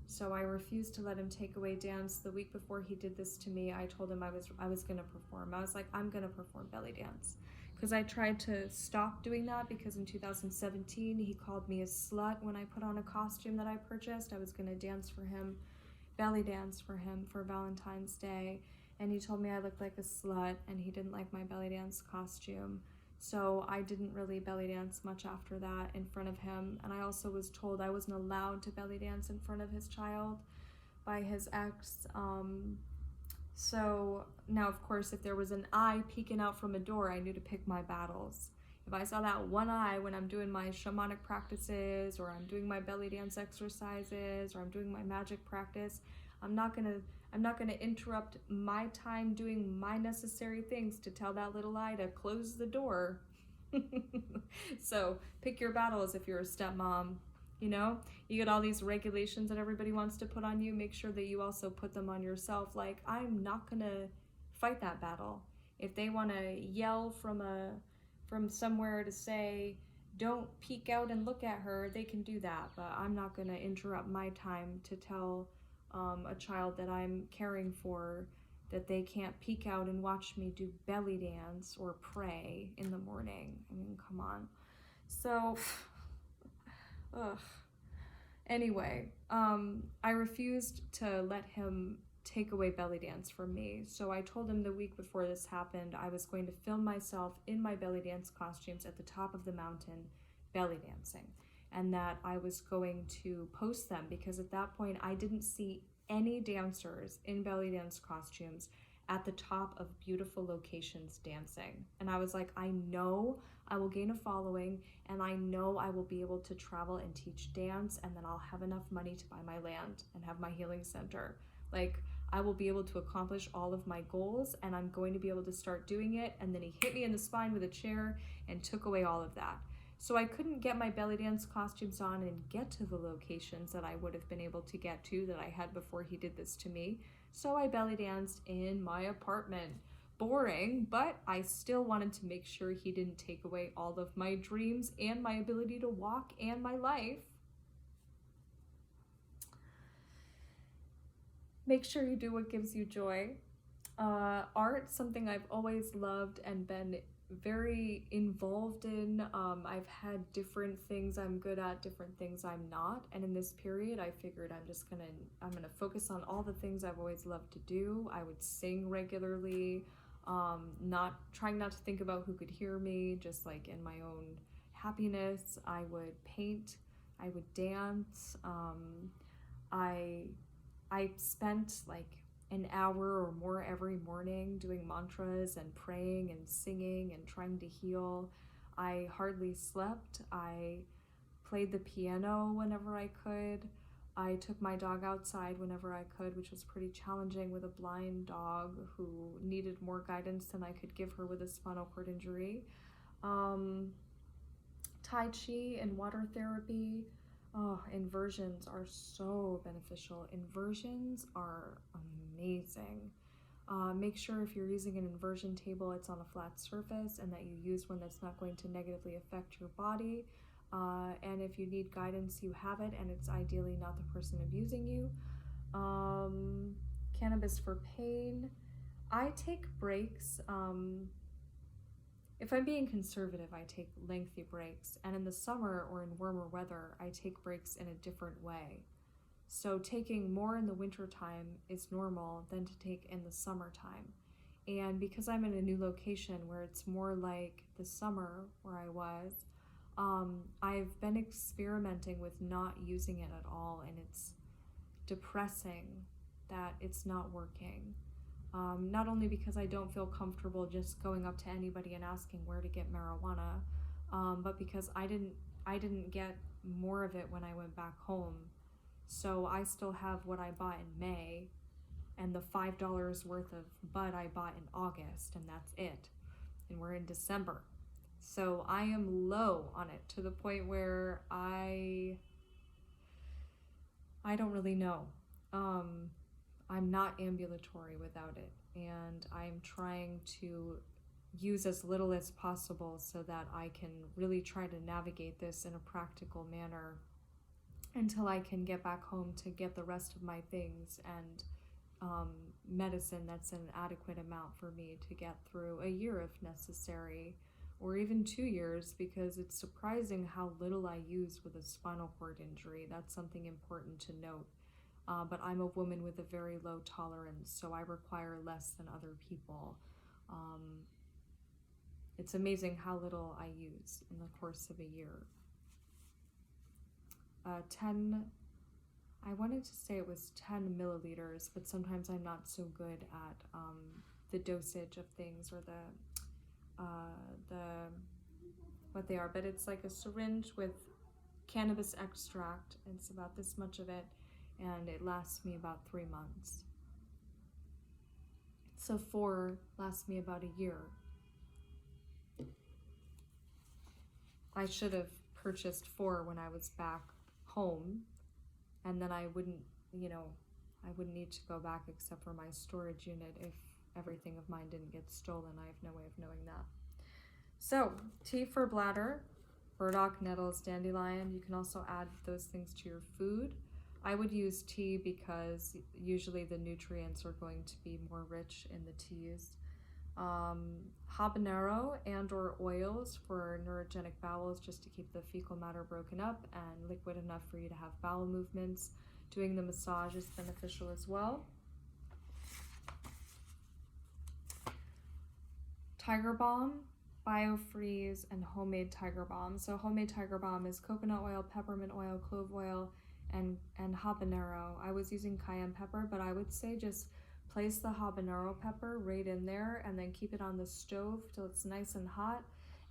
So I refused to let him take away dance. The week before he did this to me, I told him I was going to perform. I was like, I'm going to perform belly dance. Because I tried to stop doing that, because in 2017, he called me a slut when I put on a costume that I purchased. I was going to dance for him, belly dance for him for Valentine's Day. And he told me I looked like a slut, and he didn't like my belly dance costume. So I didn't really belly dance much after that in front of him. And I also was told I wasn't allowed to belly dance in front of his child by his ex. So now, of course, if there was an eye peeking out from a door, I knew to pick my battles. If I saw that one eye when I'm doing my shamanic practices, or I'm doing my belly dance exercises, or I'm doing my magic practice, I'm not gonna interrupt my time doing my necessary things to tell that little eye to close the door. So pick your battles if you're a stepmom. You know, you get all these regulations that everybody wants to put on you. Make sure that you also put them on yourself. Like, I'm not gonna fight that battle. If they want to yell from somewhere to say, don't peek out and look at her, they can do that. But I'm not gonna interrupt my time to tell a child that I'm caring for that they can't peek out and watch me do belly dance or pray in the morning. I mean, come on. So, anyway, I refused to let him take away belly dance from me. So I told him the week before this happened, I was going to film myself in my belly dance costumes at the top of the mountain belly dancing, and that I was going to post them, because at that point I didn't see any dancers in belly dance costumes at the top of beautiful locations dancing. And I was like, I know I will gain a following, and I know I will be able to travel and teach dance, and then I'll have enough money to buy my land and have my healing center. Like, I will be able to accomplish all of my goals, and I'm going to be able to start doing it. And then he hit me in the spine with a chair and took away all of that. So I couldn't get my belly dance costumes on and get to the locations that I would have been able to get to that I had before he did this to me. So I belly danced in my apartment. Boring, but I still wanted to make sure he didn't take away all of my dreams and my ability to walk and my life. Make sure you do what gives you joy. Art, something I've always loved and been very involved in. I've had different things I'm good at, different things I'm not, and in this period I figured I'm gonna focus on all the things I've always loved to do. I would sing regularly, trying not to think about who could hear me, just like in my own happiness. I would paint, I would dance. I spent like an hour or more every morning doing mantras and praying and singing and trying to heal. I hardly slept. I played the piano whenever I could. I took my dog outside whenever I could, which was pretty challenging with a blind dog who needed more guidance than I could give her with a spinal cord injury. Tai Chi and water therapy. Oh, inversions are so beneficial. Inversions are amazing. Make sure if you're using an inversion table, it's on a flat surface, and that you use one that's not going to negatively affect your body. And if you need guidance, you have it, and it's ideally not the person abusing you. Cannabis for pain. I take breaks if I'm being conservative, I take lengthy breaks. And in the summer or in warmer weather, I take breaks in a different way. So taking more in the wintertime is normal than to take in the summertime. And because I'm in a new location where it's more like the summer where I was, I've been experimenting with not using it at all, and it's depressing that it's not working. Not only because I don't feel comfortable just going up to anybody and asking where to get marijuana, but because I didn't get more of it when I went back home. So I still have what I bought in May and the $5 worth of bud I bought in August, and that's it. And we're in December. So I am low on it to the point where I don't really know. I'm not ambulatory without it, and I'm trying to use as little as possible so that I can really try to navigate this in a practical manner until I can get back home to get the rest of my things and medicine that's an adequate amount for me to get through a year if necessary, or even 2 years, because it's surprising how little I use with a spinal cord injury. That's something important to note. But I'm a woman with a very low tolerance, so I require less than other people. It's amazing how little I use in the course of a year. I wanted to say it was 10 milliliters, but sometimes I'm not so good at the dosage of things or what they are, but it's like a syringe with cannabis extract. It's about this much of it, and it lasts me about 3 months. So 4 lasts me about a year. I should have purchased 4 when I was back home, and then I wouldn't need to go back except for my storage unit if everything of mine didn't get stolen. I have no way of knowing that. So, tea for bladder, burdock, nettles, dandelion. You can also add those things to your food. I would use tea because usually the nutrients are going to be more rich in the teas. Habanero and or oils for neurogenic bowels, just to keep the fecal matter broken up and liquid enough for you to have bowel movements. Doing the massage is beneficial as well. Tiger Balm, Biofreeze, and homemade Tiger Balm. So homemade Tiger Balm is coconut oil, peppermint oil, clove oil, and habanero. I was using cayenne pepper, but I would say just place the habanero pepper right in there and then keep it on the stove till it's nice and hot,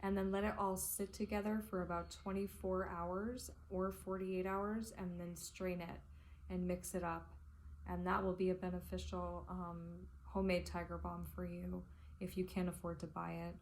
and then let it all sit together for about 24 hours or 48 hours, and then strain it and mix it up. And that will be a beneficial homemade Tiger Balm for you if you can afford to buy it.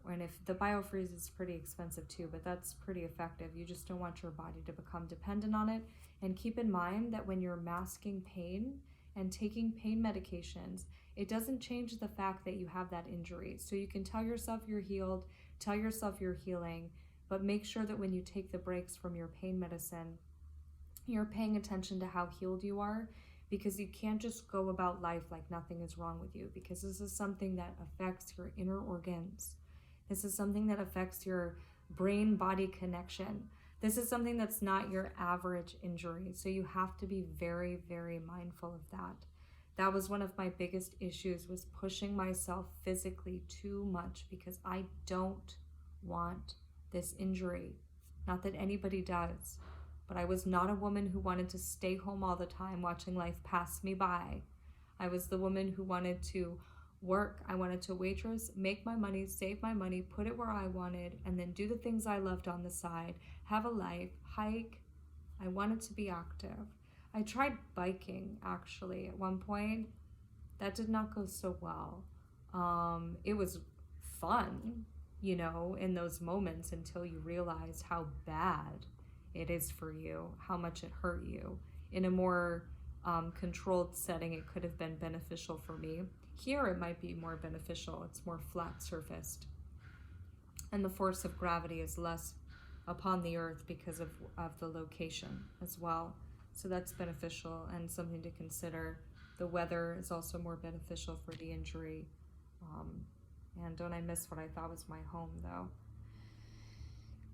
And if the Biofreeze is pretty expensive too, but that's pretty effective. You just don't want your body to become dependent on it. And keep in mind that when you're masking pain and taking pain medications, it doesn't change the fact that you have that injury. So you can tell yourself you're healed, tell yourself you're healing, but make sure that when you take the breaks from your pain medicine, you're paying attention to how healed you are, because you can't just go about life like nothing is wrong with you, because this is something that affects your inner organs. This is something that affects your brain-body connection. This is something that's not your average injury. So you have to be very, very mindful of that. That was one of my biggest issues, was pushing myself physically too much, because I don't want this injury. Not that anybody does, but I was not a woman who wanted to stay home all the time watching life pass me by. I was the woman who wanted to work. I wanted to waitress, make my money, save my money, put it where I wanted, and then do the things I loved on the side, have a life, hike. I wanted to be active. I tried biking actually at one point. That did not go so well. It was fun, in those moments, until you realize how bad it is for you, how much it hurt you. In a more controlled setting, it could have been beneficial for me. Here it might be more beneficial. It's more flat surfaced, and the force of gravity is less upon the earth because of the location as well. So that's beneficial and something to consider. The weather is also more beneficial for the injury. And don't I miss what I thought was my home, though.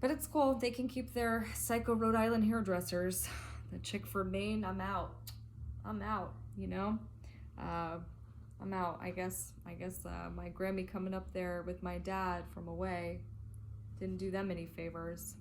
But it's cool. They can keep their psycho Rhode Island hairdressers. The chick from Maine, I'm out. I'm out, you know? I'm out. I guess my Grammy coming up there with my dad from away didn't do them any favors.